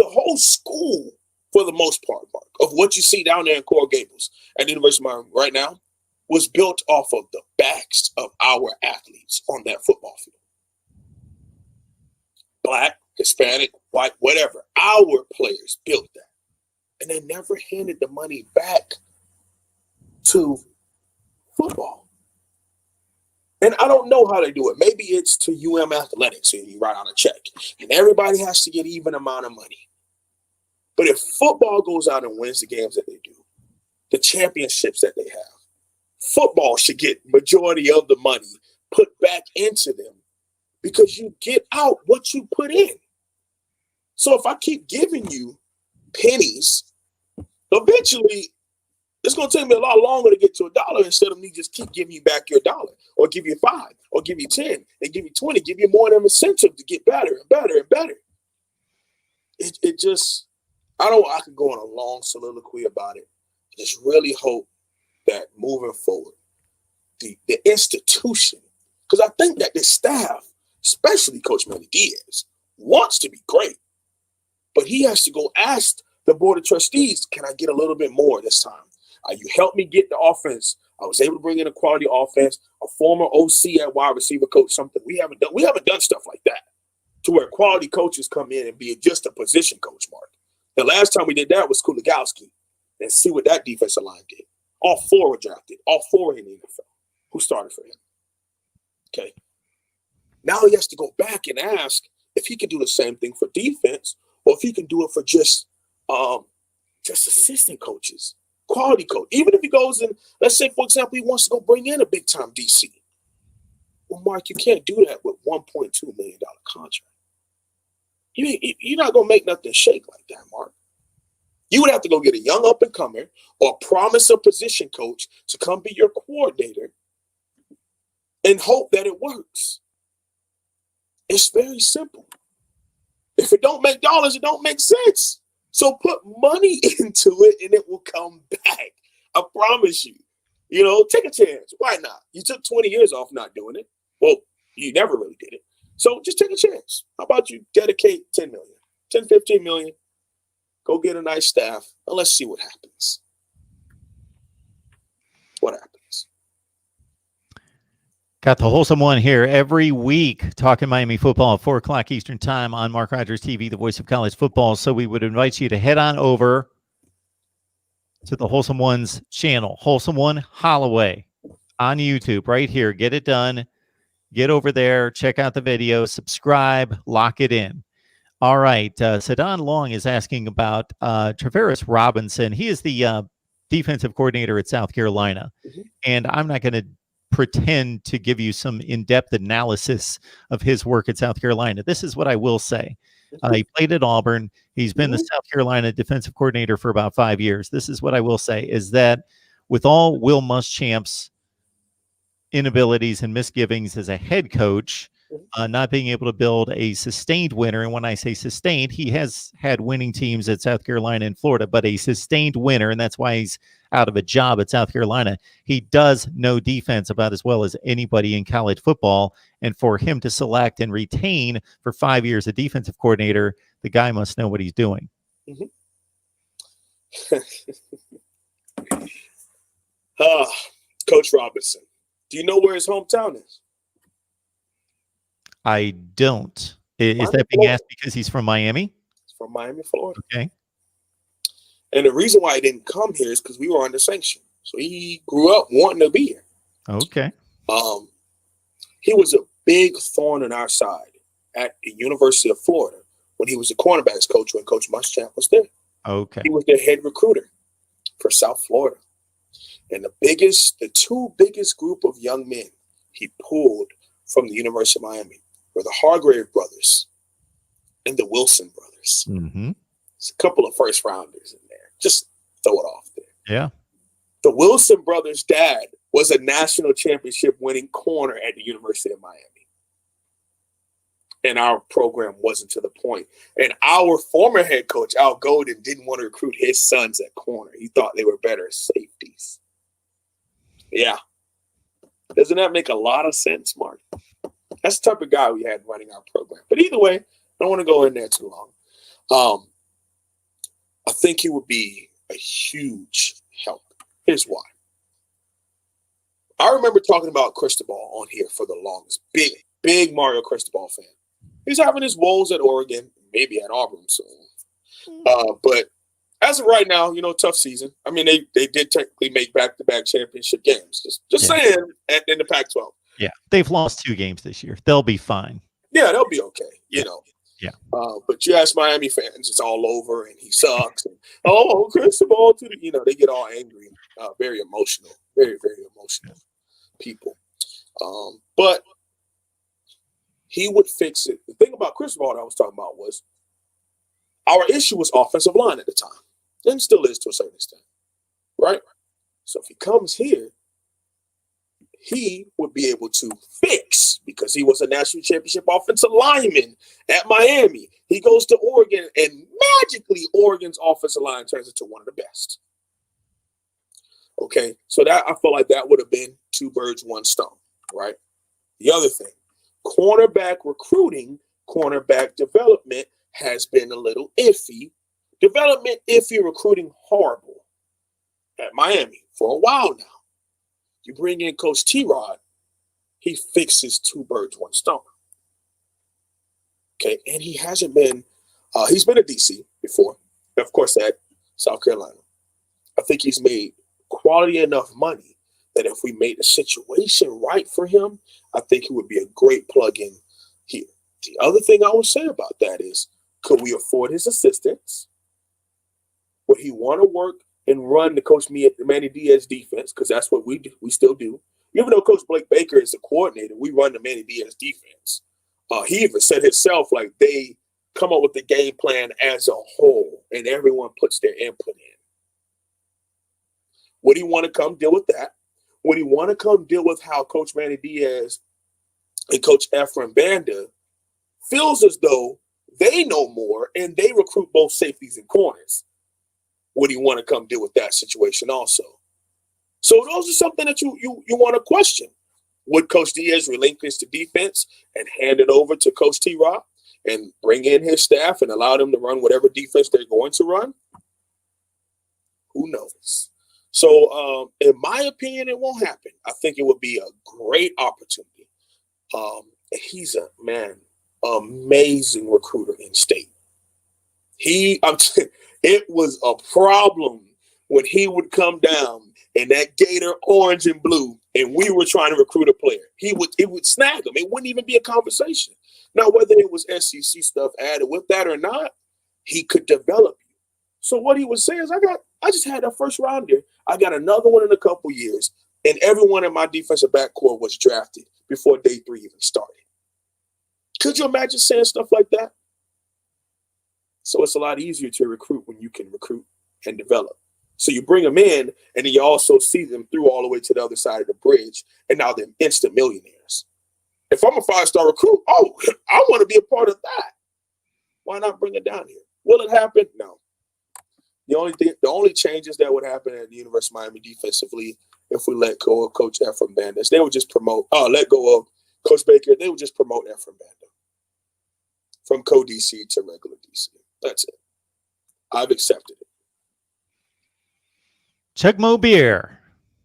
whole school, for the most part, Mark, of what you see down there in Coral Gables at the University of Miami right now, was built off of the backs of our athletes on that football field. Black, Hispanic, white, whatever. Our players built that. And they never handed the money back to football. And I don't know how they do it. Maybe it's to UM Athletics and you write out a check. And everybody has to get even amount of money. But if football goes out and wins the games that they do, the championships that they have, football should get majority of the money put back into them because you get out what you put in. So if I keep giving you pennies, eventually it's going to take me a lot longer to get to $1 instead of me just keep giving you back your $1 or give you 5 or give you 10 and give you 20, give you more of an incentive to get better and better and better. It just, I could go on a long soliloquy about it. I just really hope that moving forward, the institution, because I think that the staff, especially Coach Manny Diaz, wants to be great, but he has to go ask the board of trustees, can I get a little bit more this time? You helped me get the offense. I was able to bring in a quality offense, a former OC at wide receiver coach, something we haven't done stuff like that to where quality coaches come in and be just a position coach, Mark. The last time we did that was Kuligowski, and see what that defensive line did. All 4 were drafted. All 4 in the NFL. Who started for him? Okay. Now he has to go back and ask if he can do the same thing for defense or if he can do it for just assistant coaches, quality coach. Even if he goes in, let's say, for example, he wants to go bring in a big-time DC. Well, Mark, you can't do that with $1.2 million contract. You're not going to make nothing shake like that, Mark. You would have to go get a young up-and-comer or promise a position coach to come be your coordinator and hope that it works. It's very simple. If it don't make dollars, it don't make sense. So put money into it and it will come back. I promise you. Take a chance. Why not? You took 20 years off not doing it. Well, you never really did it. So just take a chance. How about you dedicate 10 million, 10, 15 million, go get a nice staff, and let's see what happens. What happens? Got the wholesome one here every week, talking Miami football at 4 o'clock Eastern time on Mark Rogers TV, the voice of college football. So we would invite you to head on over to the Wholesome One's channel, Wholesome One Holloway on YouTube right here. Get it done. Get over there, check out the video, subscribe, lock it in. All right. Sadon Long is asking about Travaris Robinson. He is the defensive coordinator at South Carolina. Mm-hmm. And I'm not going to pretend to give you some in-depth analysis of his work at South Carolina. This is what I will say. He played at Auburn. He's been the South Carolina defensive coordinator for about 5 years. This is what I will say, is that with all Will Muschamp's inabilities and misgivings as a head coach, not being able to build a sustained winner. And when I say sustained, he has had winning teams at South Carolina and Florida, but a sustained winner, and that's why he's out of a job at South Carolina. He does know defense about as well as anybody in college football. And for him to select and retain for 5 years a defensive coordinator, the guy must know what he's doing. Coach Robinson, do you know where his hometown is? I don't. Is that being asked because he's from Miami? He's from Miami, Florida. Okay. And the reason why he didn't come here is because we were under sanction. So he grew up wanting to be here. Okay. He was a big thorn in our side at the University of Florida when he was the cornerbacks coach when Coach Muschamp was there. Okay. He was their head recruiter for South Florida. And the 2 biggest group of young men he pulled from the University of Miami were the Hargrave brothers and the Wilson brothers. Mm-hmm. It's a couple of first rounders in there. Just throw it off there. Yeah. The Wilson brothers' dad was a national championship winning corner at the University of Miami. and our program wasn't to the point. And our former head coach, Al Golden, didn't want to recruit his sons at corner. He thought they were better safeties. Yeah. Doesn't that make a lot of sense, Mark? That's the type of guy we had running our program. But either way, I don't want to go in there too long. I think he would be a huge help. Here's why. I remember talking about Cristobal on here for the longest. Big Mario Cristobal fan. He's having his woes at Oregon, maybe at Auburn soon. But as of right now, tough season. I mean, they did technically make back-to-back championship games. Just saying, in the Pac-12. Yeah, they've lost 2 games this year. They'll be fine. Yeah, they'll be okay. Yeah. But you ask Miami fans, it's all over, and he sucks. And, Cristobal to the, they get all angry, very emotional, very, very emotional people. But he would fix it. The thing about Cristobal that I was talking about was our issue was offensive line at the time, and still is to a certain extent, right? So if he comes here, he would be able to fix, because he was a national championship offensive lineman at Miami. He goes to Oregon, and magically Oregon's offensive line turns into one of the best. Okay, so that I feel like that would have been 2 birds, 1 stone, right? The other thing, cornerback recruiting, cornerback development has been a little iffy. Development iffy, recruiting horrible at Miami for a while now. You bring in Coach T-Rod, he fixes 2 birds, 1 stone. Okay, and he hasn't been, he's been at DC before, of course, at South Carolina. I think he's made quality enough money that if we made the situation right for him, I think he would be a great plug-in here. The other thing I would say about that is, could we afford his assistants? Would he want to work and run the Coach Manny Diaz defense? Because that's what we do. We still do. Even though Coach Blake Baker is the coordinator, we run the Manny Diaz defense. He even said himself, like, they come up with the game plan as a whole, and everyone puts their input in. Would he want to come deal with that? Would he want to come deal with how Coach Manny Diaz and Coach Ephraim Banda feels as though they know more and they recruit both safeties and corners? Would he want to come deal with that situation also? So those are something that you want to question. Would Coach Diaz relinquish the defense and hand it over to Coach T-Rock and bring in his staff and allow them to run whatever defense they're going to run? Who knows? So in my opinion, it won't happen. I think it would be a great opportunity. He's a amazing recruiter in state. It was a problem when he would come down in that Gator orange and blue, and we were trying to recruit a player. It would snag them. It wouldn't even be a conversation. Now, whether it was SEC stuff added with that or not, he could develop you. So what he would say is, I just had a first rounder. I got another one in a couple years, and everyone in my defensive backcourt was drafted before day 3 even started. Could you imagine saying stuff like that? So it's a lot easier to recruit when you can recruit and develop. So you bring them in, and then you also see them through all the way to the other side of the bridge, and now they're instant millionaires. If I'm a 5-star recruit, I want to be a part of that. Why not bring it down here? Will it happen? No. The only changes that would happen at the University of Miami defensively, if we let go of Coach Ephraim Banda, they would just let go of Coach Baker. They would just promote Ephraim Banda from co-DC to regular DC. That's it. I've accepted it. Chuck Mo Beer,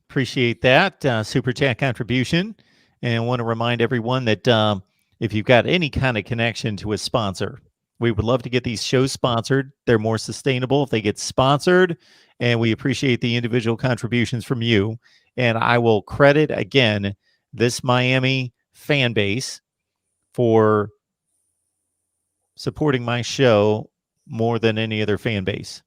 appreciate that super chat contribution, and want to remind everyone that if you've got any kind of connection to a sponsor, we would love to get these shows sponsored. They're more sustainable if they get sponsored, and we appreciate the individual contributions from you. And I will credit again this Miami fan base for supporting my show more than any other fan base.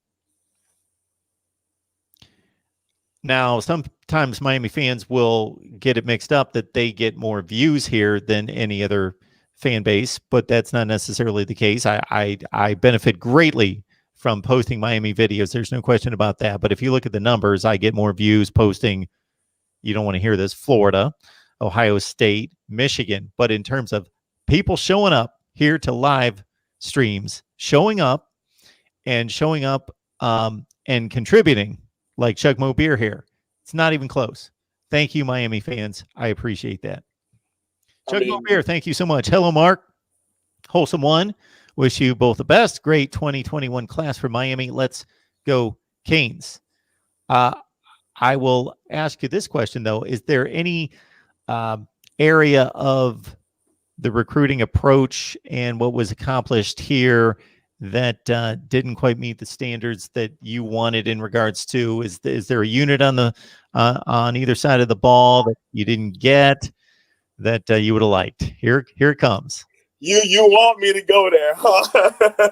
Now, sometimes Miami fans will get it mixed up that they get more views here than any other fan base, but that's not necessarily the case. I benefit greatly from posting Miami videos. There's no question about that. But if you look at the numbers, I get more views posting, you don't want to hear this, Florida, Ohio State, Michigan. But in terms of people showing up here to live streams, showing up and contributing like Chug Mo Beer here. It's not even close. Thank you, Miami fans. I appreciate that. Chug Mo Beer, thank you so much. Hello, Mark. Wholesome One. Wish you both the best. Great 2021 class for Miami. Let's go Canes. I will ask you this question, though. Is there any area of the recruiting approach and what was accomplished here that didn't quite meet the standards that you wanted in regards to? Is there a unit on either side of the ball that you didn't get that you would have liked? Here it comes. You want me to go there, huh?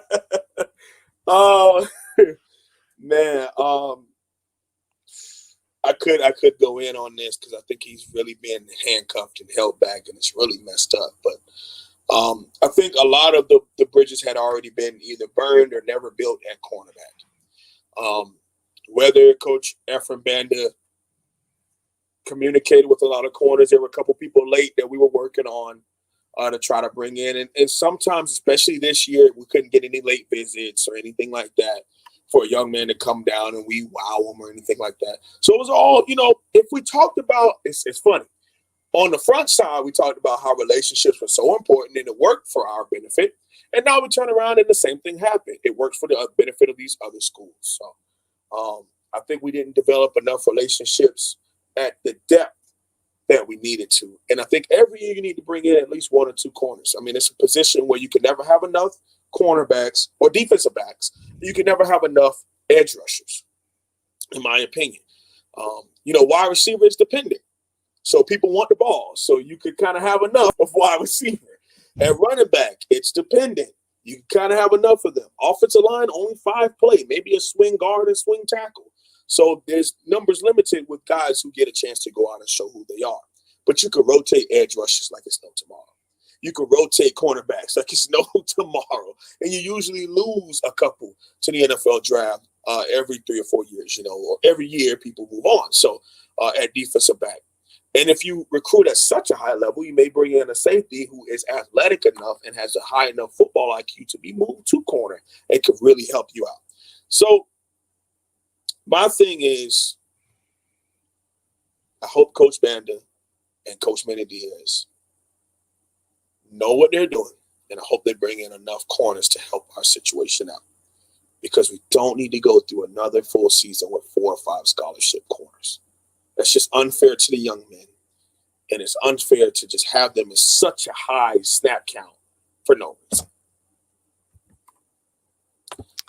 Oh, man. I could go in on this because I think he's really been handcuffed and held back, and it's really messed up. But I think a lot of the bridges had already been either burned or never built at cornerback. Whether Coach Efren Banda communicated with a lot of corners, there were a couple people late that we were working on to try to bring in. And sometimes, especially this year, we couldn't get any late visits or anything like that for a young man to come down and we wow him or anything like that. So it was all, if we talked about, it's funny. On the front side, we talked about how relationships were so important and it worked for our benefit. And now we turn around and the same thing happened. It works for the benefit of these other schools. So I think we didn't develop enough relationships at the depth that we needed to. And I think every year you need to bring in at least one or two corners. I mean, it's a position where you can never have enough cornerbacks or defensive backs. You can never have enough edge rushers, in my opinion. Wide receiver is dependent. So people want the ball. So you could kind of have enough of wide receiver. At running back, it's dependent. You can kind of have enough of them. Offensive line, only 5 play, maybe a swing guard and swing tackle. So there's numbers limited with guys who get a chance to go out and show who they are. But you can rotate edge rushers like it's no tomorrow. You can rotate cornerbacks like it's no tomorrow. And you usually lose a couple to the NFL draft every 3 or 4 years, or every year people move on. So at defensive back. And if you recruit at such a high level, you may bring in a safety who is athletic enough and has a high enough football IQ to be moved to corner and could really help you out. So my thing is, I hope Coach Banda and Coach Manny Diaz know what they're doing, and I hope they bring in enough corners to help our situation out, because we don't need to go through another full season with 4 or 5 scholarship corners. That's just unfair to the young men, and it's unfair to just have them in such a high snap count for no reason.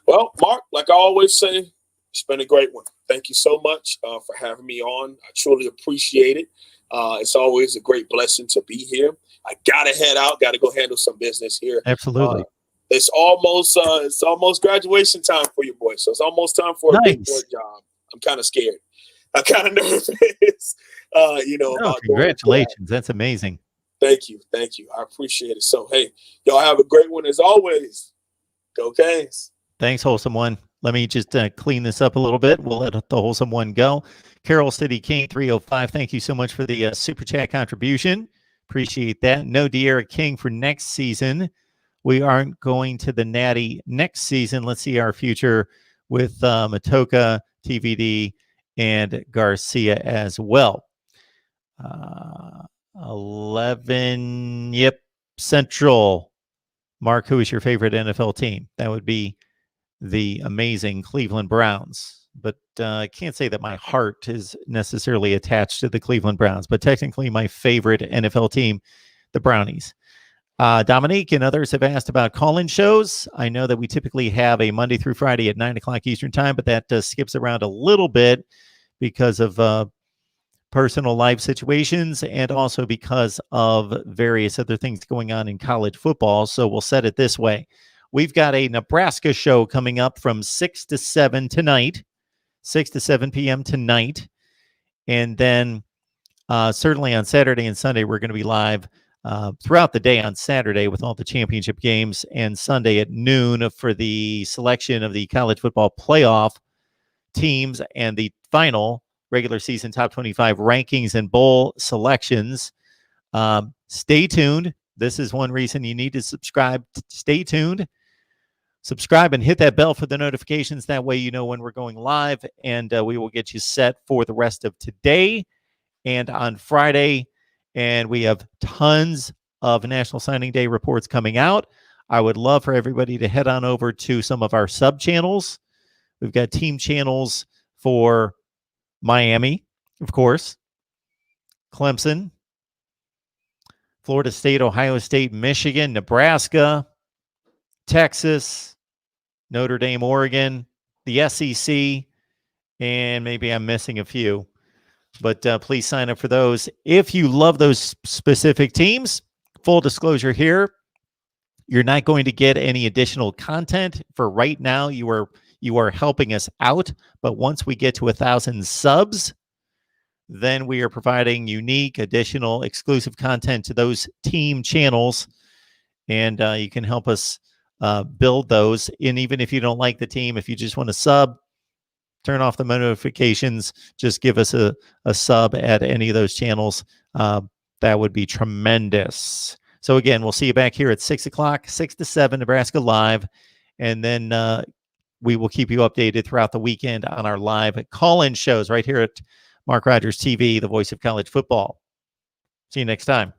Well, Mark, like I always say, it's been a great one. Thank you so much for having me on. I truly appreciate it. It's always a great blessing to be here. I gotta head out. Got to go handle some business here. Absolutely. It's almost graduation time for you, boy. So it's almost time for a big boy job. I'm kind of scared. I'm kind of nervous. Congratulations. That's amazing. Thank you. I appreciate it. So, hey, y'all have a great one as always. Go Canes. Thanks, Wholesome One. Let me just clean this up a little bit. We'll let the Wholesome One go. Carroll City King 305, thank you so much for the Super Chat contribution. Appreciate that. No De'Ara King for next season. We aren't going to the Natty next season. Let's see our future with Matoka, TVD, and Garcia as well. 11, yep, Central. Mark, who is your favorite NFL team? That would be the amazing Cleveland Browns. But I can't say that my heart is necessarily attached to the Cleveland Browns, but technically my favorite NFL team, the Brownies. Dominique and others have asked about call-in shows. I know that we typically have a Monday through Friday at 9 o'clock Eastern time, but that skips around a little bit because of personal life situations and also because of various other things going on in college football. So we'll set it this way. We've got a Nebraska show coming up from 6 to 7 tonight, 6 to 7 p.m. tonight. And then certainly on Saturday and Sunday, we're going to be live throughout the day on Saturday with all the championship games, and Sunday at noon for the selection of the college football playoff teams and the final regular season top 25 rankings and bowl selections. Stay tuned. This is one reason you need to subscribe. Stay tuned. Subscribe and hit that bell for the notifications. That way you know when we're going live, and we will get you set for the rest of today and on Friday. And we have tons of National Signing Day reports coming out. I would love for everybody to head on over to some of our sub channels. We've got team channels for Miami, of course, Clemson, Florida State, Ohio State, Michigan, Nebraska, Texas, Notre Dame, Oregon, the SEC, and maybe I'm missing a few. But please sign up for those. If you love those specific teams, full disclosure here, you're not going to get any additional content. For right now, you are helping us out. But once we get to 1,000 subs, then we are providing unique, additional, exclusive content to those team channels. And you can help us build those. And even if you don't like the team, if you just want to sub, turn off the notifications, just give us a sub at any of those channels. That would be tremendous. So again, we'll see you back here at 6 o'clock, 6 to 7, Nebraska Live. And then we will keep you updated throughout the weekend on our live call-in shows right here at Mark Rogers TV, the voice of college football. See you next time.